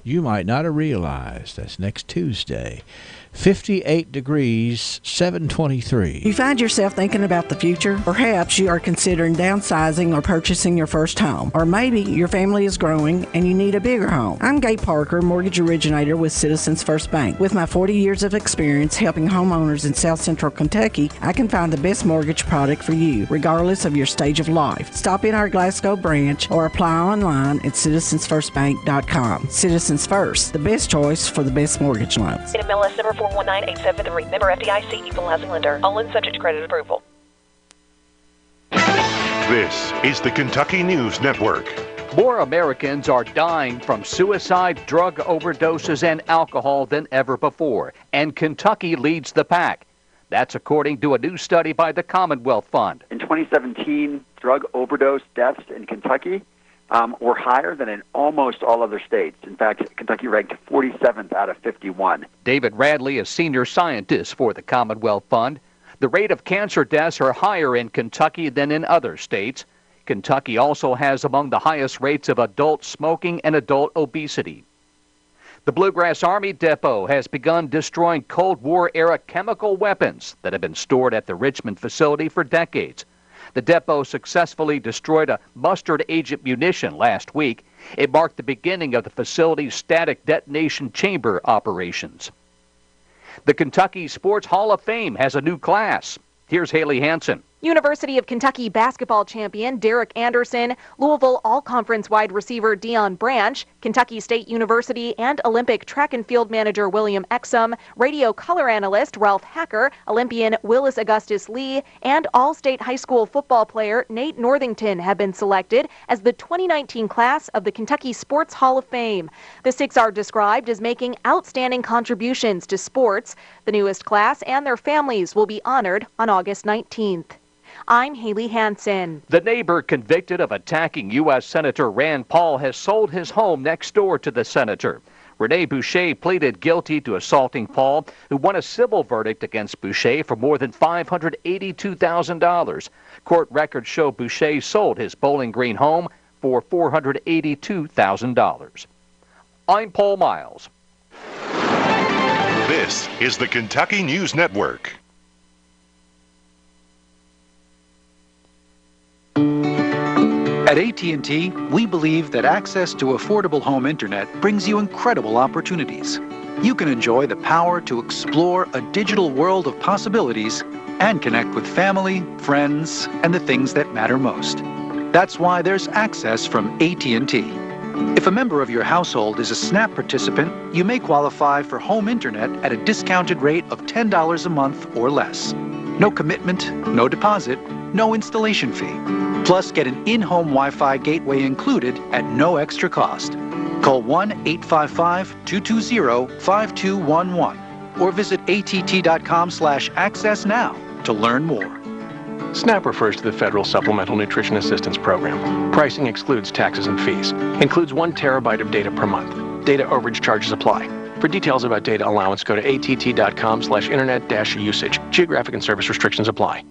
you might not have realized. That's next Tuesday. 58 degrees, 723. You find yourself thinking about the future? Perhaps you are considering downsizing or purchasing your first home. Or maybe your family is growing and you need a bigger home. I'm Gay Parker, mortgage originator with Citizens First Bank. With my 40 years of experience helping homeowners in South Central Kentucky, I can find the best mortgage product for you, regardless of your stage of life. Stop in our Glasgow branch or apply online at citizensfirstbank.com. Citizens First, the best choice for the best mortgage loans. MLS number 419873. Member FDIC, equal housing lender. All in subject to credit approval. This is the Kentucky News Network. More Americans are dying from suicide, drug overdoses, and alcohol than ever before, and Kentucky leads the pack. That's according to a new study by the Commonwealth Fund. In 2017, drug overdose deaths in Kentucky were higher than in almost all other states. In fact, Kentucky ranked 47th out of 51. David Radley is senior scientist for the Commonwealth Fund. The rate of cancer deaths are higher in Kentucky than in other states. Kentucky also has among the highest rates of adult smoking and adult obesity. The Bluegrass Army Depot has begun destroying Cold War-era chemical weapons that have been stored at the Richmond facility for decades. The depot successfully destroyed a mustard agent munition last week. It marked the beginning of the facility's static detonation chamber operations. The Kentucky Sports Hall of Fame has a new class. Here's Haley Hansen. University of Kentucky basketball champion Derek Anderson, Louisville All-Conference wide receiver Deion Branch, Kentucky State University and Olympic track and field manager William Exum, radio color analyst Ralph Hacker, Olympian Willis Augustus Lee, and All-State high school football player Nate Northington have been selected as the 2019 class of the Kentucky Sports Hall of Fame. The six are described as making outstanding contributions to sports. The newest class and their families will be honored on August 19th. I'm Haley Hansen. The neighbor convicted of attacking U.S. Senator Rand Paul has sold his home next door to the senator. Rene Boucher pleaded guilty to assaulting Paul, who won a civil verdict against Boucher for more than $582,000. Court records show Boucher sold his Bowling Green home for $482,000. I'm Paul Miles. This is the Kentucky News Network. At AT&T, we believe that access to affordable home internet brings you incredible opportunities. You can enjoy the power to explore a digital world of possibilities and connect with family, friends, and the things that matter most. That's why there's access from AT&T. If a member of your household is a SNAP participant, you may qualify for home internet at a discounted rate of $10 a month or less. No commitment, no deposit, no installation fee. Plus, get an in-home Wi-Fi gateway included at no extra cost. Call 1-855-220-5211 or visit att.com/access now to learn more. SNAP refers to the Federal Supplemental Nutrition Assistance Program. Pricing excludes taxes and fees. Includes 1 terabyte of data per month. Data overage charges apply. For details about data allowance, go to att.com/internet-usage. Geographic and service restrictions apply.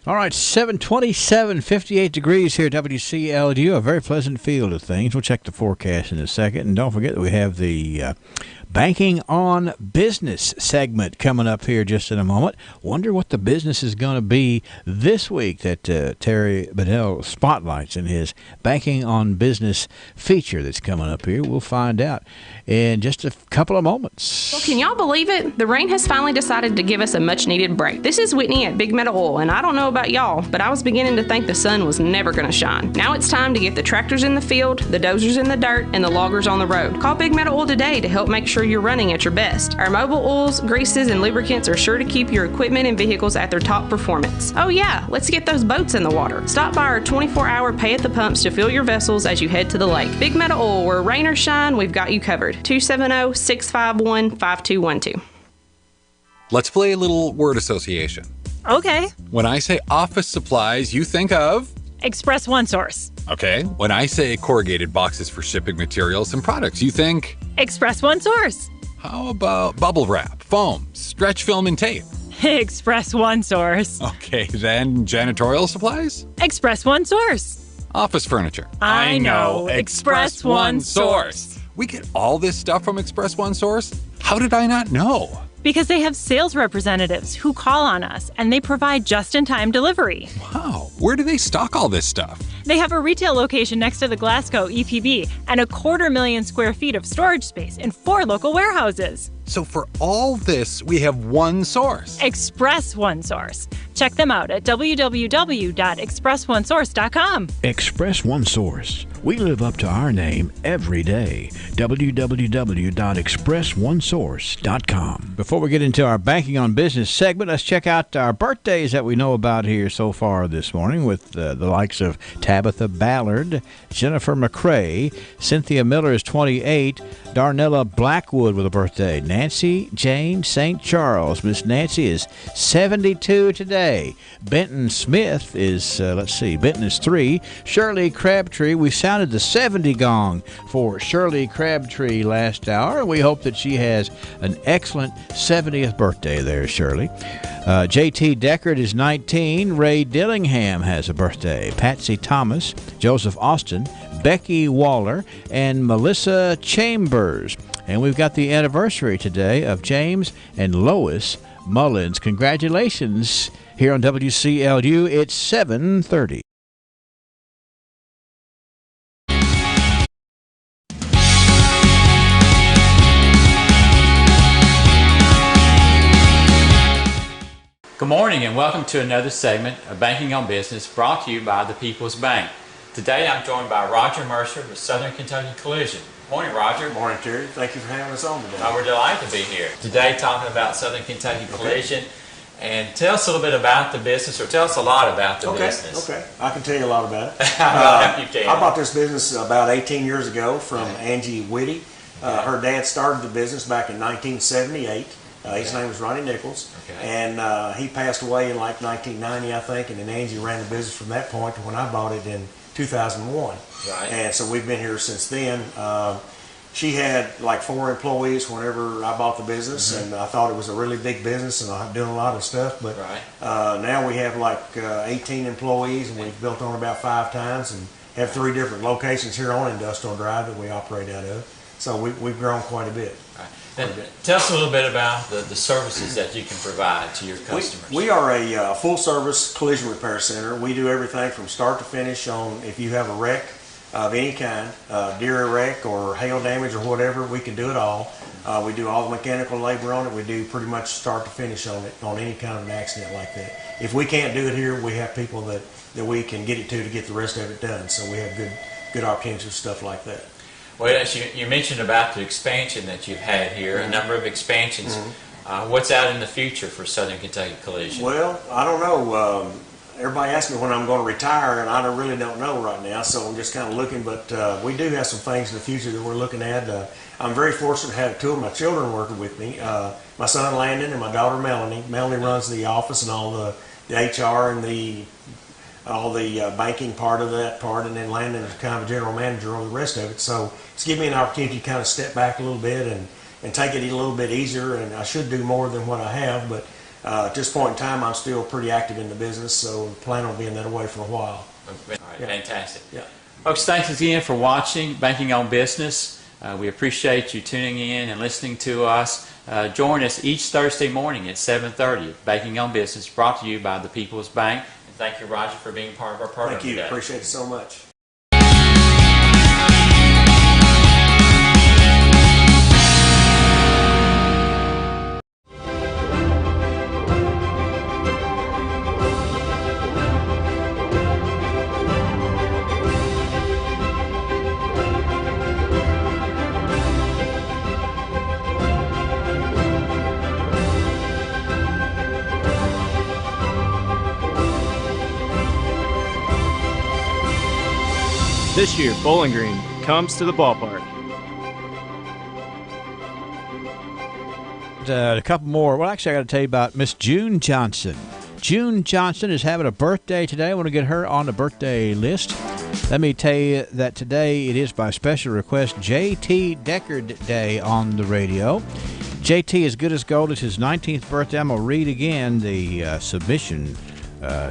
All right, 727, 58 degrees here at WCLU. A very pleasant field of things. We'll check the forecast in a second. And don't forget that we have the Banking on Business segment coming up here just in a moment. Wonder what the business is going to be this week that Terry Bedell spotlights in his Banking on Business feature that's coming up here. We'll find out in just a couple of moments. Well, can y'all believe it? The rain has finally decided to give us a much-needed break. This is Whitney at Big Meadow Oil, and I don't know about y'all, but I was beginning to think the sun was never going to shine. Now it's time to get the tractors in the field, the dozers in the dirt, and the loggers on the road. Call Big Meadow Oil today to help make sure you're running at your best. Our mobile oils, greases, and lubricants are sure to keep your equipment and vehicles at their top performance. Oh yeah, let's get those boats in the water. Stop by our 24-hour pay at the pumps to fill your vessels as you head to the lake. Big Meadow Oil, where rain or shine, we've got you covered. 270-651-5212. Let's play a little word association. Okay. When I say office supplies, you think of? Express One Source. Okay. When I say corrugated boxes for shipping materials and products, you think? Express One Source. How about bubble wrap, foam, stretch film, and tape? Express One Source. Okay, then janitorial supplies? Express One Source. Office furniture. I know. Express One Source. We get all this stuff from Express One Source? How did I not know? Because they have sales representatives who call on us, and they provide just-in-time delivery. Wow. Where do they stock all this stuff? They have a retail location next to the Glasgow EPB and 250,000 square feet of storage space in 4 local warehouses. So for all this, we have one source. Express One Source. Check them out at www.expressonesource.com. Express One Source. We live up to our name every day. www.expressonesource.com. Before we get into our Banking on Business segment, let's check out our birthdays that we know about here so far this morning with the likes of Tabitha Ballard, Jennifer McCrae, Cynthia Miller is 28, Darnella Blackwood with a birthday, Nancy Jane St. Charles. Miss Nancy is 72 today. Benton Smith is, Benton is 3. Shirley Crabtree, we sounded the 70 gong for Shirley Crabtree last hour. We hope that she has an excellent 70th birthday there, Shirley. J.T. Deckard is 19. Ray Dillingham has a birthday. Patsy Thomas, Joseph Austin, Becky Waller, and Melissa Chambers. And we've got the anniversary today of James and Lois Mullins. Congratulations here on WCLU. It's 7:30. Good morning and welcome to another segment of Banking on Business brought to you by the People's Bank. Today I'm joined by Roger Mercer with Southern Kentucky Collision. Morning, Roger. Morning, Terry. Thank you for having us on today. We're delighted to be here. Today talking about Southern Kentucky Collision. And tell us a little bit about the business, or tell us a lot about the business. Okay, I can tell you a lot about it. You can. I bought this business about 18 years ago from Angie Whitty. Her dad started the business back in 1978. His name was Ronnie Nichols, and he passed away in like 1990, I think, and then Angie ran the business from that point to when I bought it in 2001. Right. And so we've been here since then. She had like 4 employees whenever I bought the business, and I thought it was a really big business, and I'm doing a lot of stuff. But now we have like 18 employees, and we've built on about 5 times, and have 3 different locations here on Industrial Drive that we operate out of. So we've grown quite a bit. Tell us a little bit about the services that you can provide to your customers. We are a full-service collision repair center. We do everything from start to finish on if you have a wreck of any kind, deer wreck or hail damage or whatever, we can do it all. We do all the mechanical labor on it. We do pretty much start to finish on it, on any kind of an accident like that. If we can't do it here, we have people that we can get it to get the rest of it done. So we have good opportunities for stuff like that. Well, as you mentioned about the expansion that you've had here, a number of expansions. What's out in the future for Southern Kentucky Collision? Well, I don't know. Everybody asks me when I'm going to retire, and I really don't know right now, so I'm just kind of looking. But we do have some things in the future that we're looking at. I'm very fortunate to have 2 of my children working with me, my son Landon and my daughter Melanie. Melanie runs the office and all the HR and all the banking part of that part, and then Landon is kind of a general manager over the rest of it. So it's given me an opportunity to kind of step back a little bit and take it a little bit easier, and I should do more than what I have, but at this point in time I'm still pretty active in the business, so I plan on being that way for a while. All right, fantastic. Yeah. Folks, thanks again for watching Banking on Business. We appreciate you tuning in and listening to us. Join us each Thursday morning at 7:30. Banking on Business brought to you by the People's Bank. And thank you, Roger, for being part of our program Thank you. today. Appreciate it so much. This year, Bowling Green comes to the ballpark. A couple more. Well, actually, I got to tell you about Miss June Johnson. June Johnson is having a birthday today. I want to get her on the birthday list. Let me tell you that today it is by special request J.T. Deckard Day on the radio. J.T. is good as gold. It's his 19th birthday. I'm going to read again the submission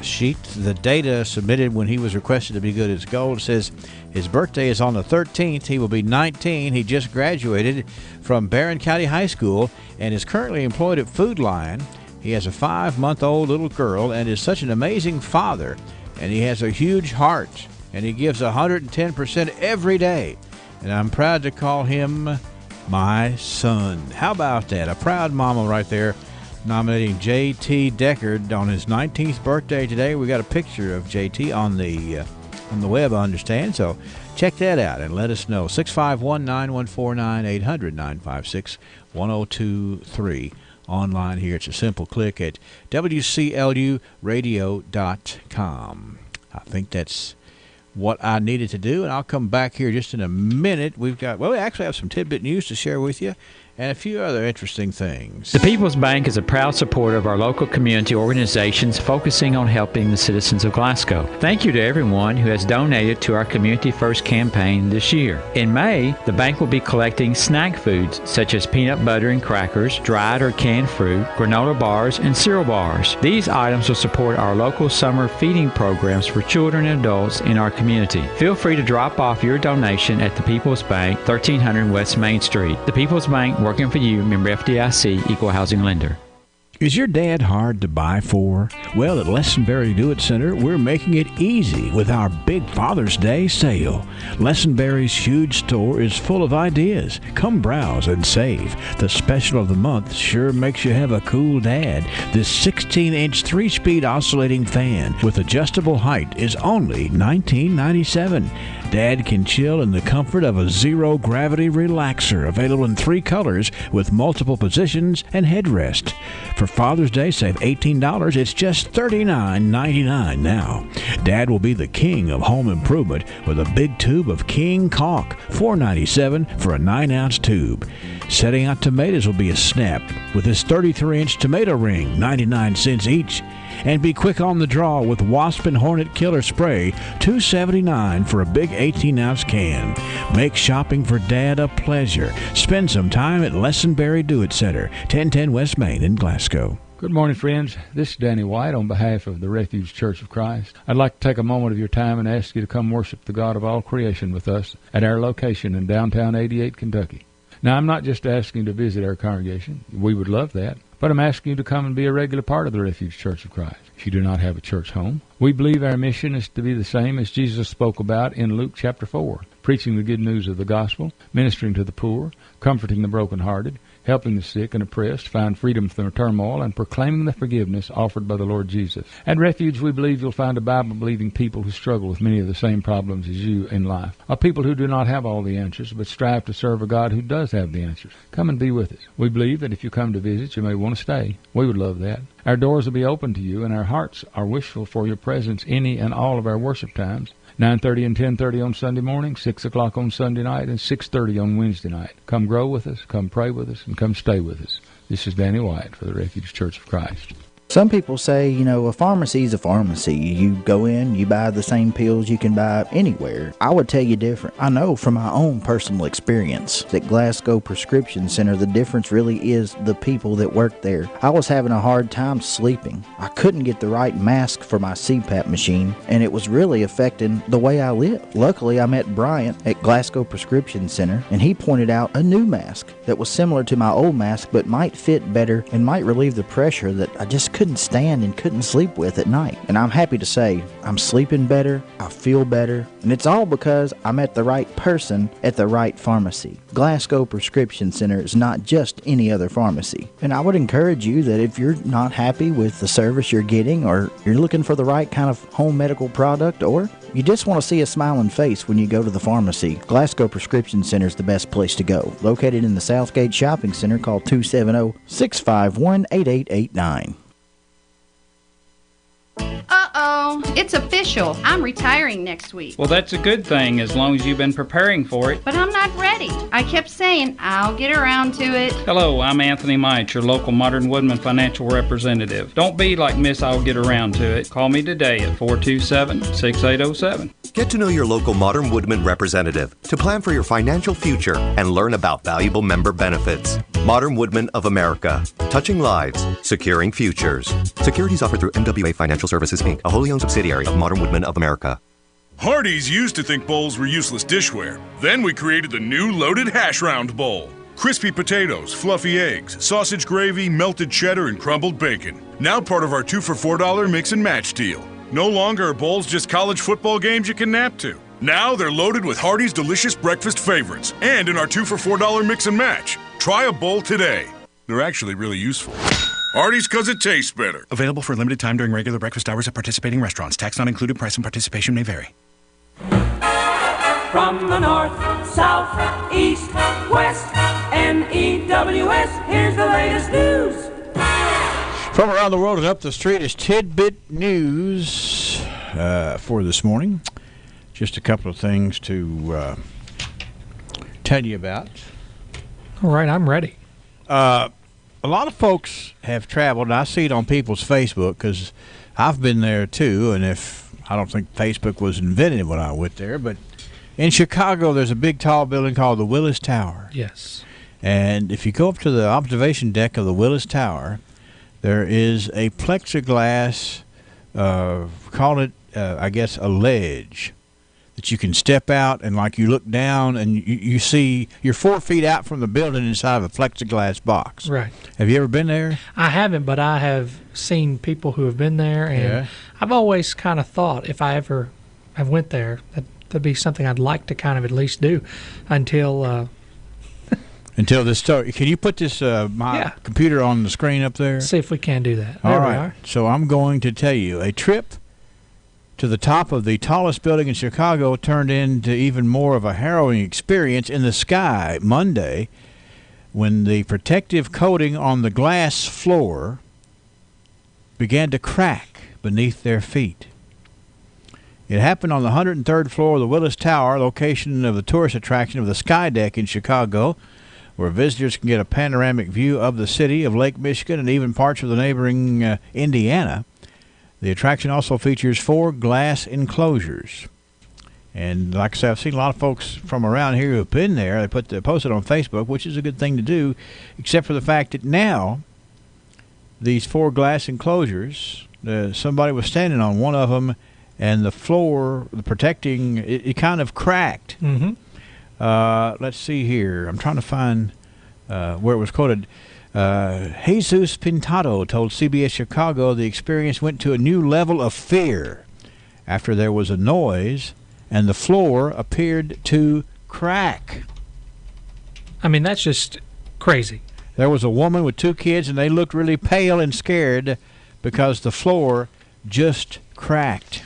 sheet. The data submitted when he was requested to be good as gold says his birthday is on the 13th. He will be 19. He just graduated from Barron County High School and is currently employed at Food Lion. He has a 5-month-old little girl and is such an amazing father, and he has a huge heart, and he gives 110% every day, and I'm proud to call him my son. How about that? A proud mama right there nominating J.T. Deckard on his 19th birthday today. We got a picture of J.T. on the web, I understand. So check that out and let us know. 651-9149-800-956-1023. Online here. It's a simple click at WCLUradio.com. I think that's what I needed to do, and I'll come back here just in a minute. We actually have some tidbit news to share with you and a few other interesting things. The People's Bank is a proud supporter of our local community organizations focusing on helping the citizens of Glasgow. Thank you to everyone who has donated to our Community First campaign this year. In May, the bank will be collecting snack foods such as peanut butter and crackers, dried or canned fruit, granola bars, and cereal bars. These items will support our local summer feeding programs for children and adults in our community. Feel free to drop off your donation at the People's Bank, 1300 West Main Street. The People's Bank, working for you, member FDIC, equal housing lender. Is your dad hard to buy for? Well, at Lessenberry Do It Center, we're making it easy with our big Father's Day sale. Lessenberry's huge store is full of ideas. Come browse and save. The special of the month sure makes you have a cool dad. This 16-inch 3-speed oscillating fan with adjustable height is only $19.97. Dad can chill in the comfort of a zero-gravity relaxer, available in 3 colors with multiple positions and headrest. For Father's Day, save $18. It's just $39.99 now. Dad will be the king of home improvement with a big tube of King Caulk, $4.97 for a 9-ounce tube. Setting out tomatoes will be a snap with this 33-inch tomato ring, 99 cents each. And be quick on the draw with Wasp and Hornet Killer Spray, $2.79 for a big 18-ounce can. Make shopping for Dad a pleasure. Spend some time at Lessenberry Do It Center, 1010 West Main in Glasgow. Good morning, friends. This is Danny White on behalf of the Refuge Church of Christ. I'd like to take a moment of your time and ask you to come worship the God of all creation with us at our location in downtown 88, Kentucky. Now, I'm not just asking you to visit our congregation. We would love that. But I'm asking you to come and be a regular part of the Refuge Church of Christ. If you do not have a church home, we believe our mission is to be the same as Jesus spoke about in Luke chapter 4, preaching the good news of the gospel, ministering to the poor, comforting the brokenhearted, helping the sick and oppressed find freedom from their turmoil, and proclaiming the forgiveness offered by the Lord Jesus. At Refuge, we believe you'll find a Bible-believing people who struggle with many of the same problems as you in life, a people who do not have all the answers, but strive to serve a God who does have the answers. Come and be with us. We believe that if you come to visit, you may want to stay. We would love that. Our doors will be open to you, and our hearts are wishful for your presence any and all of our worship times. 9:30 and 10:30 on Sunday morning, 6 o'clock on Sunday night, and 6:30 on Wednesday night. Come grow with us, come pray with us, and come stay with us. This is Danny White for the Refuge Church of Christ. Some people say, a pharmacy is a pharmacy. You go in, you buy the same pills you can buy anywhere. I would tell you different. I know from my own personal experience at Glasgow Prescription Center, the difference really is the people that work there. I was having a hard time sleeping. I couldn't get the right mask for my CPAP machine, and it was really affecting the way I live. Luckily, I met Bryant at Glasgow Prescription Center, and he pointed out a new mask that was similar to my old mask, but might fit better and might relieve the pressure that I just couldn't stand and couldn't sleep with at night. And I'm happy to say I'm sleeping better, I feel better, and it's all because I met the right person at the right pharmacy. Glasgow Prescription Center is not just any other pharmacy. And I would encourage you that if you're not happy with the service you're getting, or you're looking for the right kind of home medical product, or you just want to see a smiling face when you go to the pharmacy, Glasgow Prescription Center is the best place to go. Located in the Southgate Shopping Center, call 270-651-8889. Uh-oh, it's official. I'm retiring next week. Well, that's a good thing as long as you've been preparing for it. But I'm not ready. I kept saying I'll get around to it. Hello, I'm Anthony Mite, your local Modern Woodman financial representative. Don't be like Miss I'll get around to it. Call me today at 427-6807. Get to know your local Modern Woodman representative to plan for your financial future and learn about valuable member benefits. Modern Woodman of America. Touching lives, securing futures. Securities offered through MWA Financial Services, Inc., a wholly owned subsidiary of Modern Woodman of America. Hardee's used to think bowls were useless dishware. Then we created the new Loaded Hash Round Bowl. Crispy potatoes, fluffy eggs, sausage gravy, melted cheddar, and crumbled bacon. Now part of our 2 for $4 mix and match deal. No longer are bowls just college football games you can nap to. Now they're loaded with Hardee's delicious breakfast favorites and in our 2 for $4 mix and match. Try a bowl today. They're actually really useful. Artie's because it tastes better. Available for a limited time during regular breakfast hours at participating restaurants. Tax not included. Price and participation may vary. From the north, south, east, west, NEWS, here's the latest news. From around the world and up the street is Tidbit News for this morning. Just a couple of things to tell you about. All right, I'm ready. A lot of folks have traveled, and I see it on people's Facebook because I've been there too, and I don't think Facebook was invented when I went there, but in Chicago there's a big tall building called the Willis Tower. Yes. And if you go up to the observation deck of the Willis Tower, there is a plexiglass, call it, I guess, a ledge that you can step out and like you look down and you see you're 4 feet out from the building inside of a plexiglass box. Right. Have you ever been there? I haven't, but I have seen people who have been there, and I've always kind of thought if I ever have went there, that'd be something I'd like to kind of at least do until this story. Can you put this my computer on the screen up there? See if we can do that. All there right. we are. So I'm going to tell you a trip to the top of the tallest building in Chicago turned into even more of a harrowing experience in the sky Monday when the protective coating on the glass floor began to crack beneath their feet. It happened on the 103rd floor of the Willis Tower, location of the tourist attraction of the Sky Deck in Chicago, where visitors can get a panoramic view of the city, of Lake Michigan, and even parts of the neighboring Indiana. The attraction also features 4 glass enclosures. And like I said, I've seen a lot of folks from around here who have been there. They posted on Facebook, which is a good thing to do, except for the fact that now these 4 glass enclosures, somebody was standing on one of them, and the floor, the protecting, it kind of cracked. Mm-hmm. Let's see here. I'm trying to find where it was quoted. Jesus Pintado told CBS Chicago the experience went to a new level of fear after there was a noise and the floor appeared to crack. I mean, that's just crazy. There was a woman with 2 kids, and they looked really pale and scared because the floor just cracked.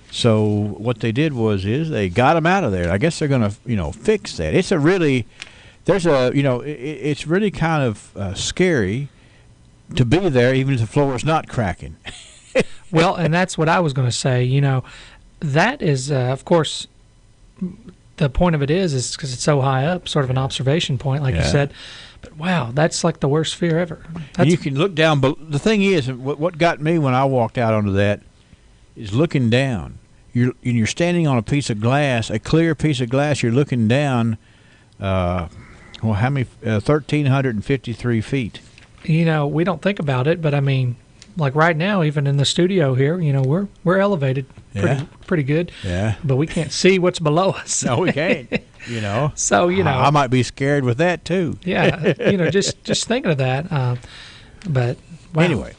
So what they did was they got them out of there. I guess they're going to, fix that. It's it's really kind of scary to be there, even if the floor is not cracking. Well, and that's what I was going to say. That is, of course, the point of it is because it's so high up, sort of an observation point, like you said. But wow, that's like the worst fear ever. And you can look down, but the thing is, what got me when I walked out onto that is looking down. You're standing on a piece of glass, a clear piece of glass. You're looking down. How many? 1,353 feet. We don't think about it, but I mean, like right now, even in the studio here, we're elevated pretty good. Yeah. But we can't see what's below us. No, we can't. So I might be scared with that too. Yeah. Just thinking of that. But wow.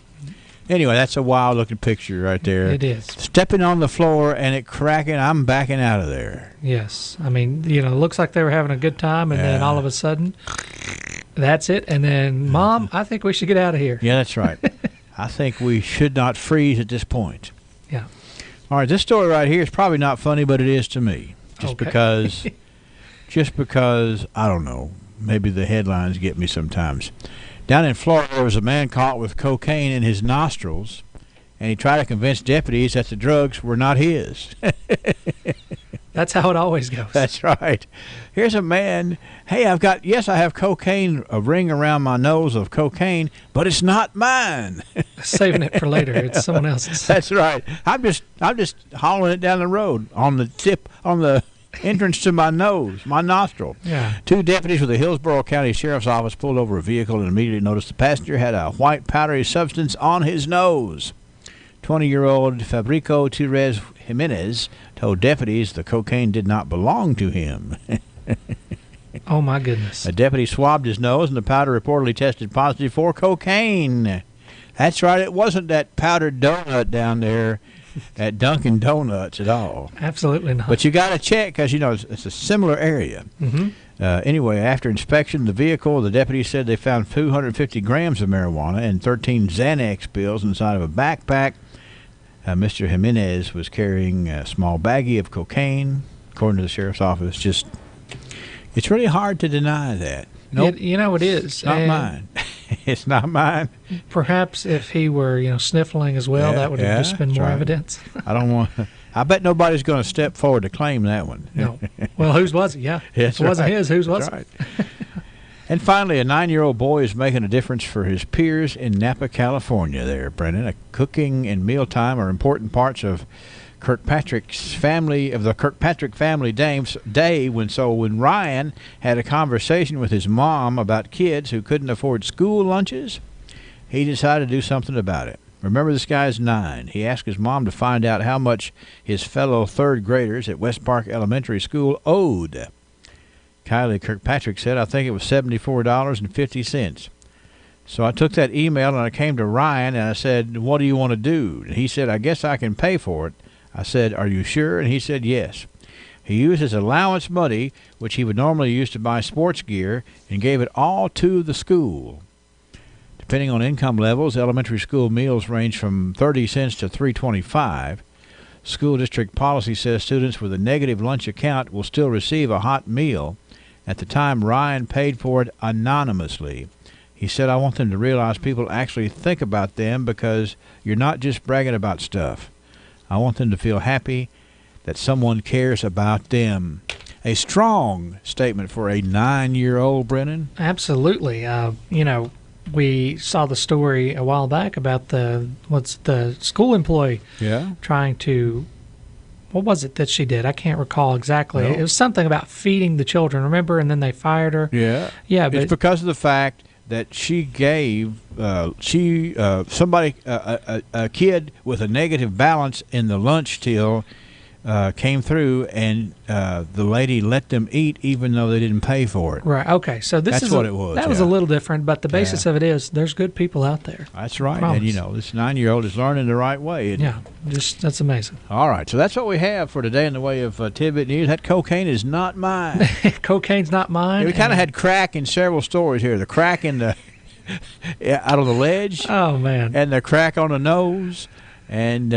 Anyway, that's a wild-looking picture right there. It is. Stepping on the floor and it cracking, I'm backing out of there. Yes. I mean, it looks like they were having a good time, and then all of a sudden, that's it. And then, Mom, I think we should get out of here. Yeah, that's right. I think we should not freeze at this point. Yeah. All right, this story right here is probably not funny, but it is to me. Just because, I don't know, maybe the headlines get me sometimes. Down in Florida, there was a man caught with cocaine in his nostrils, and he tried to convince deputies that the drugs were not his. That's how it always goes. That's right. Here's a man, hey, I have cocaine, a ring around my nose of cocaine, but it's not mine. Saving it for later. It's someone else's. That's right. I'm just hauling it down the road on the entrance to my nostril. Yeah. 2 deputies with the Hillsborough County Sheriff's Office pulled over a vehicle and immediately noticed the passenger had a white powdery substance on his nose. 20-year-old Fabrico Torres Jimenez told deputies the cocaine did not belong to him. Oh, my goodness. A deputy swabbed his nose, and the powder reportedly tested positive for cocaine. That's right. It wasn't that powdered donut down there at Dunkin' Donuts at all. Absolutely not. But you got to check because, it's a similar area. Mm-hmm. Anyway, after inspection of the vehicle, the deputies said they found 250 grams of marijuana and 13 Xanax pills inside of a backpack. Mr. Jimenez was carrying a small baggie of cocaine, according to the sheriff's office. It's really hard to deny that. Nope. It is. It's not mine. It's not mine. Perhaps if he were, sniffling as well, that would have just been more evidence. I bet nobody's going to step forward to claim that one. No. Well, whose was it? Yeah. If it wasn't his, whose was it? And finally, a 9-year-old boy is making a difference for his peers in Napa, California there, Brennan. Cooking and mealtime are important parts of the Kirkpatrick family day. When Ryan had a conversation with his mom about kids who couldn't afford school lunches, he decided to do something about it. Remember, this guy's 9. He asked his mom to find out how much his fellow third graders at West Park Elementary School owed. Kylie Kirkpatrick said, I think it was $74.50. So I took that email and I came to Ryan and I said, what do you want to do? And he said, I guess I can pay for it. I said, are you sure? And he said, yes. He used his allowance money, which he would normally use to buy sports gear, and gave it all to the school. Depending on income levels, elementary school meals range from 30 cents to $3.25. School district policy says students with a negative lunch account will still receive a hot meal. At the time, Ryan paid for it anonymously. He said, I want them to realize people actually think about them because you're not just bragging about stuff. I want them to feel happy that someone cares about them. A strong statement for a 9-year-old, Brennan. Absolutely. We saw the story a while back about the school employee trying to, what was it that she did? I can't recall exactly. No. It was something about feeding the children, remember? And then they fired her. Yeah. Yeah, but it's because of the fact that she gave a kid with a negative balance in the lunch till came through, and the lady let them eat even though they didn't pay for it. Right. Okay. So that's what it was. That was a little different, but the basis of it is there's good people out there. That's right. Promise. And this 9-year-old is learning the right way. That's amazing. All right. So that's what we have for today in the way of tidbit news. That cocaine is not mine. Cocaine's not mine. Yeah, we kind of had crack in several stories here. The crack in the out on the ledge. Oh man. And the crack on the nose. And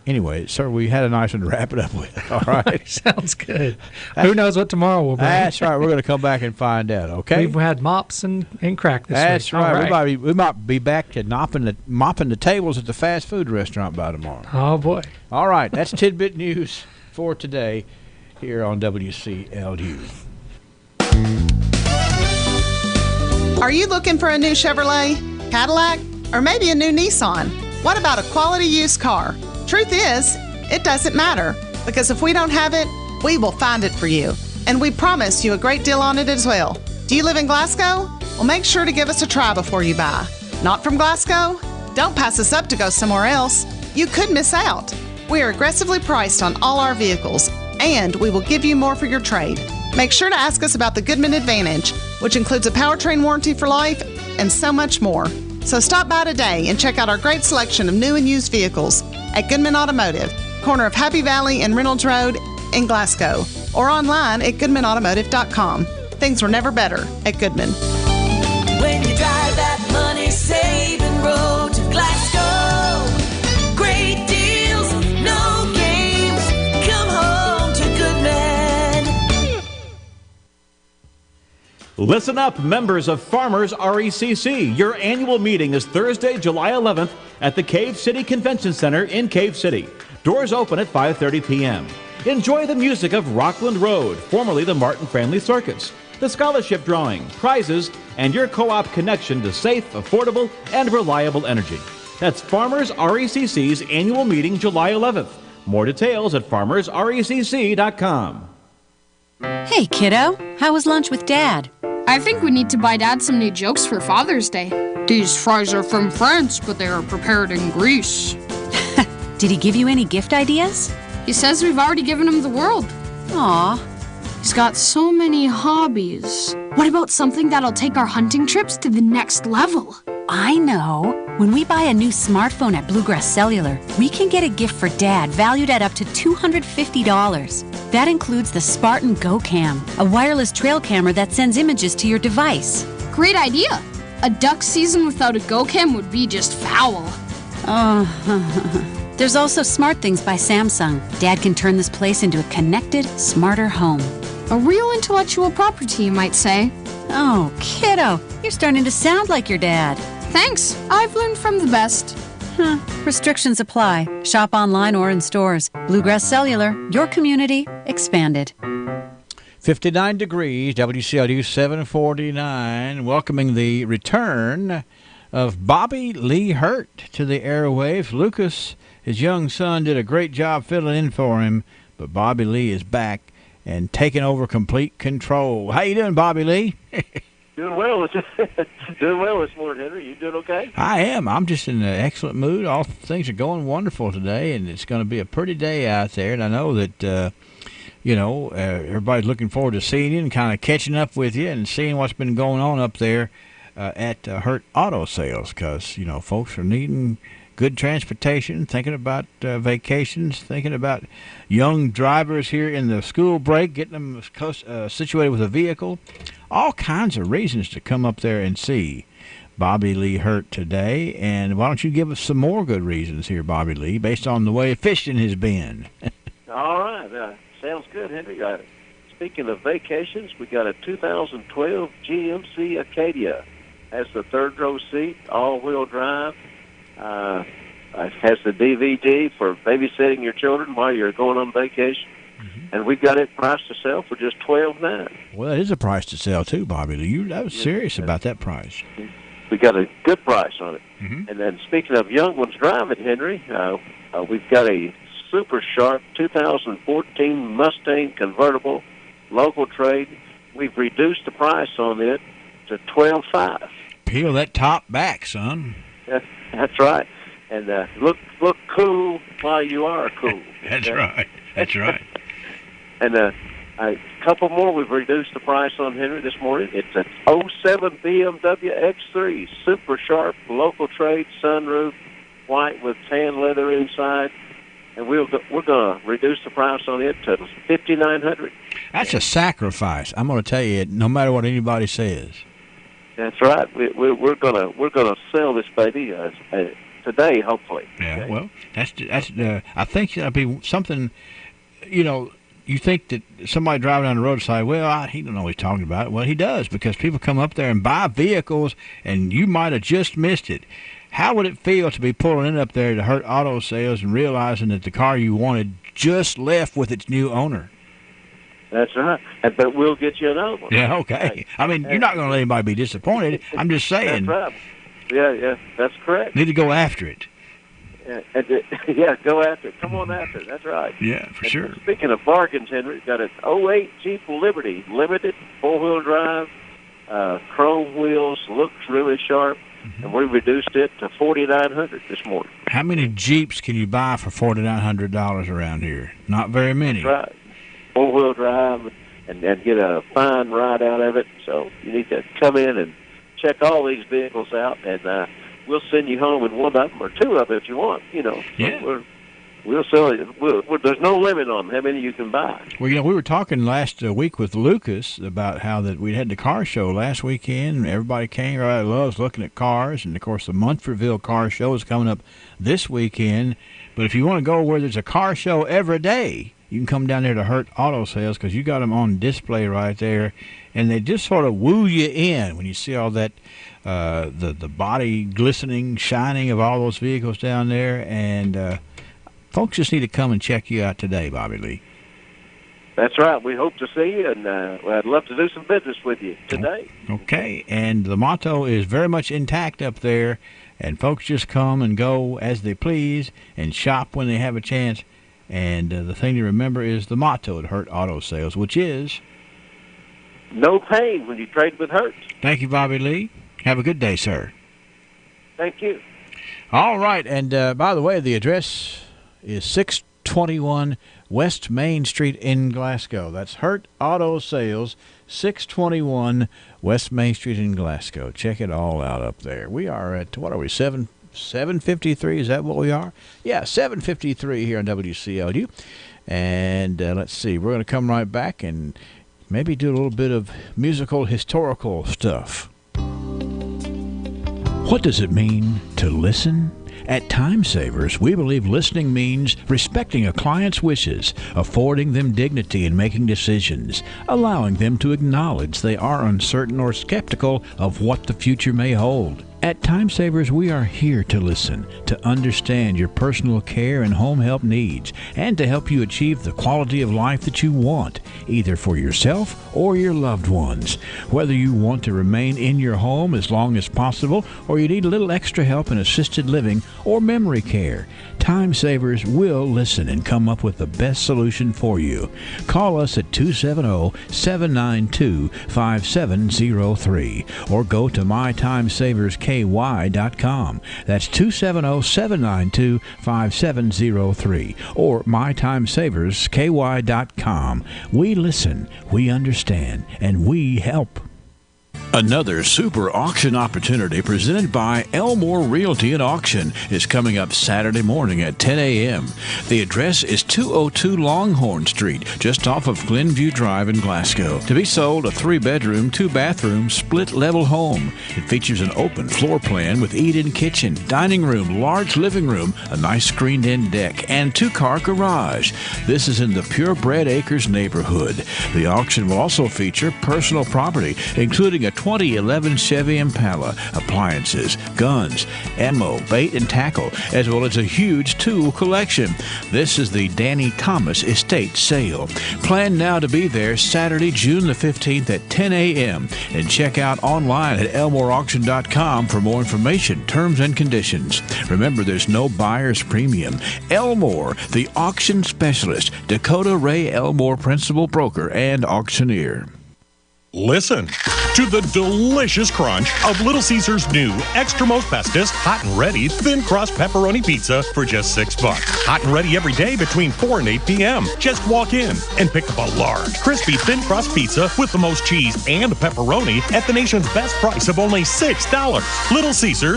anyway, sir, we had a nice one to wrap it up with. All right. Sounds good. Who knows what tomorrow will bring? That's right. We're going to come back and find out, okay? We've had mops and crack this week. That's right. We might be back to mopping the tables at the fast food restaurant by tomorrow. Oh, boy. All right. That's Tidbit News for today here on WCLU. Are you looking for a new Chevrolet, Cadillac, or maybe a new Nissan? What about a quality used car? Truth is, it doesn't matter, because if we don't have it, we will find it for you. And we promise you a great deal on it as well. Do you live in Glasgow? Well, make sure to give us a try before you buy. Not from Glasgow? Don't pass us up to go somewhere else. You could miss out. We are aggressively priced on all our vehicles, and we will give you more for your trade. Make sure to ask us about the Goodman Advantage, which includes a powertrain warranty for life and so much more. So stop by today and check out our great selection of new and used vehicles at Goodman Automotive, corner of Happy Valley and Reynolds Road in Glasgow, or online at GoodmanAutomotive.com. Things were never better at Goodman. When you drive that money-saving road to Glasgow, great deals, no games, come home to Goodman. Listen up, members of Farmers RECC. Your annual meeting is Thursday, July 11th at the Cave City Convention Center in Cave City. Doors open at 5:30 p.m. Enjoy the music of Rockland Road, formerly the Martin Family Circus, the scholarship drawing, prizes, and your co-op connection to safe, affordable, and reliable energy. That's Farmers RECC's annual meeting, July 11th. More details at farmersrecc.com. Hey, kiddo. How was lunch with Dad? I think we need to buy Dad some new jokes for Father's Day. These fries are from France, but they are prepared in Greece. Did he give you any gift ideas? He says we've already given him the world. Aw. He's got so many hobbies. What about something that'll take our hunting trips to the next level? I know. When we buy a new smartphone at Bluegrass Cellular, we can get a gift for Dad valued at up to $250. That includes the Spartan Go Cam, a wireless trail camera that sends images to your device. Great idea. A duck season without a GoCam would be just foul. Oh, there's also SmartThings by Samsung. Dad can turn this place into a connected, smarter home. A real intellectual property, you might say. Oh, kiddo, you're starting to sound like your dad. Thanks. I've learned from the best. Restrictions apply. Shop online or in stores. Bluegrass Cellular, your community expanded. 59 degrees, WCLU 749, welcoming the return of Bobby Lee Hurt to the airwaves. Lucas, his young son, did a great job filling in for him, but Bobby Lee is back and taking over complete control. How you doing, Bobby Lee? Doing well. Doing well this morning, Henry. You doing okay? I am. I'm just in an excellent mood. All things are going wonderful today, and it's going to be a pretty day out there. And I know that, everybody's looking forward to seeing you and kind of catching up with you and seeing what's been going on up there at Hurt Auto Sales, because, folks are needing good transportation, thinking about vacations, thinking about young drivers here in the school break, getting them situated with a vehicle. All kinds of reasons to come up there and see Bobby Lee Hurt today. And why don't you give us some more good reasons here, Bobby Lee, based on the way fishing has been? All right. Sounds good, Henry. Speaking of vacations, we got a 2012 GMC Acadia. Has the third row seat, all-wheel drive. It has the DVD for babysitting your children while you're going on vacation. And we got it priced to sell for just $12,900. Well, that is a price to sell, too, Bobby Lee. I was serious about that price. We got a good price on it. And then speaking of young ones driving, Henry, we've got a super sharp 2014 Mustang convertible, local trade. We've reduced the price on it to $12,500. Peel that top back, son. That's right. And look cool while you are cool. That's right. That's right. And a couple more we've reduced the price on, Henry, this morning. It's an 07 BMW X3, super sharp, local trade, sunroof, white with tan leather inside. And we're going to reduce the price on it to $5,900. That's a sacrifice. I'm going to tell you, no matter what anybody says. That's right. We're gonna sell this baby today, hopefully. Yeah. Okay? Well, that's. I think that'll be something. You think that somebody driving down the roadside, he don't know what he's talking about. Well, he does, because people come up there and buy vehicles, and you might have just missed it. How would it feel to be pulling in up there to Hurt Auto Sales and realizing that the car you wanted just left with its new owner? That's right. But we'll get you another one. Yeah, okay. I mean, you're not going to let anybody be disappointed. I'm just saying. That's right. Yeah, that's correct. Need to go after it. Go after it. Come on after it. That's right. Yeah, for sure. Speaking of bargains, Henry, got an 08 Jeep Liberty, limited, four-wheel drive, chrome wheels, looks really sharp, and we reduced it to $4,900 this morning. How many Jeeps can you buy for $4,900 around here? Not very many. That's right. Four-wheel drive and get a fine ride out of it. So you need to come in and check all these vehicles out, and we'll send you home in one of them or two of them if you want. Yeah. We'll sell it. There's no limit on how many you can buy. Well, we were talking last week with Lucas about how that we had the car show last weekend, and everybody came. Everybody loves looking at cars, and of course the Munfordville car show is coming up this weekend. But if you want to go where there's a car show every day, you can come down there to Hurt Auto Sales, because you got them on display right there, and they just sort of woo you in when you see all that, the body glistening, shining of all those vehicles down there. And folks just need to come and check you out today, Bobby Lee. That's right. We hope to see you, and I'd love to do some business with you today. Okay, and the motto is very much intact up there, and folks just come and go as they please and shop when they have a chance. And the thing to remember is the motto at Hurt Auto Sales, which is no pain when you trade with Hurt. Thank you, Bobby Lee. Have a good day, sir. Thank you. All right, and by the way, the address is 621 West Main Street in Glasgow. That's Hurt Auto Sales, 621 West Main Street in Glasgow. Check it all out up there. We are at, 7 7:53, is that what we are? Yeah, 7:53 here on WCLU. And let's see, we're going to come right back and maybe do a little bit of musical, historical stuff. What does it mean to listen? At Time Savers, we believe listening means respecting a client's wishes, affording them dignity in making decisions, allowing them to acknowledge they are uncertain or skeptical of what the future may hold. At Time Savers, we are here to listen, to understand your personal care and home help needs, and to help you achieve the quality of life that you want, either for yourself or your loved ones. Whether you want to remain in your home as long as possible, or you need a little extra help in assisted living or memory care, Time Savers will listen and come up with the best solution for you. Call us at 270-792-5703 or go to mytimesaversky.com. That's 270-792-5703 or mytimesaversky.com. We listen, we understand, and we help. Another super auction opportunity presented by Elmore Realty and Auction is coming up Saturday morning at 10 a.m. The address is 202 Longhorn Street, just off of Glenview Drive in Glasgow. To be sold, a 3-bedroom, 2-bathroom, split-level home. It features an open floor plan with eat-in kitchen, dining room, large living room, a nice screened-in deck, and 2-car garage. This is in the Purebred Acres neighborhood. The auction will also feature personal property, including a 2011 Chevy Impala, appliances, guns, ammo, bait, and tackle, as well as a huge tool collection. This is the Danny Thomas Estate Sale. Plan now to be there Saturday, June the 15th at 10 a.m. and check out online at elmoreauction.com for more information, terms, and conditions. Remember, there's no buyer's premium. Elmore, the auction specialist, Dakota Ray Elmore, principal broker and auctioneer. Listen to the delicious crunch of Little Caesars' new Extra Most Bestest Hot and Ready Thin Crust Pepperoni Pizza for just $6. Hot and ready every day between 4 and 8 p.m. Just walk in and pick up a large, crispy thin crust pizza with the most cheese and pepperoni at the nation's best price of only $6. Little Caesars.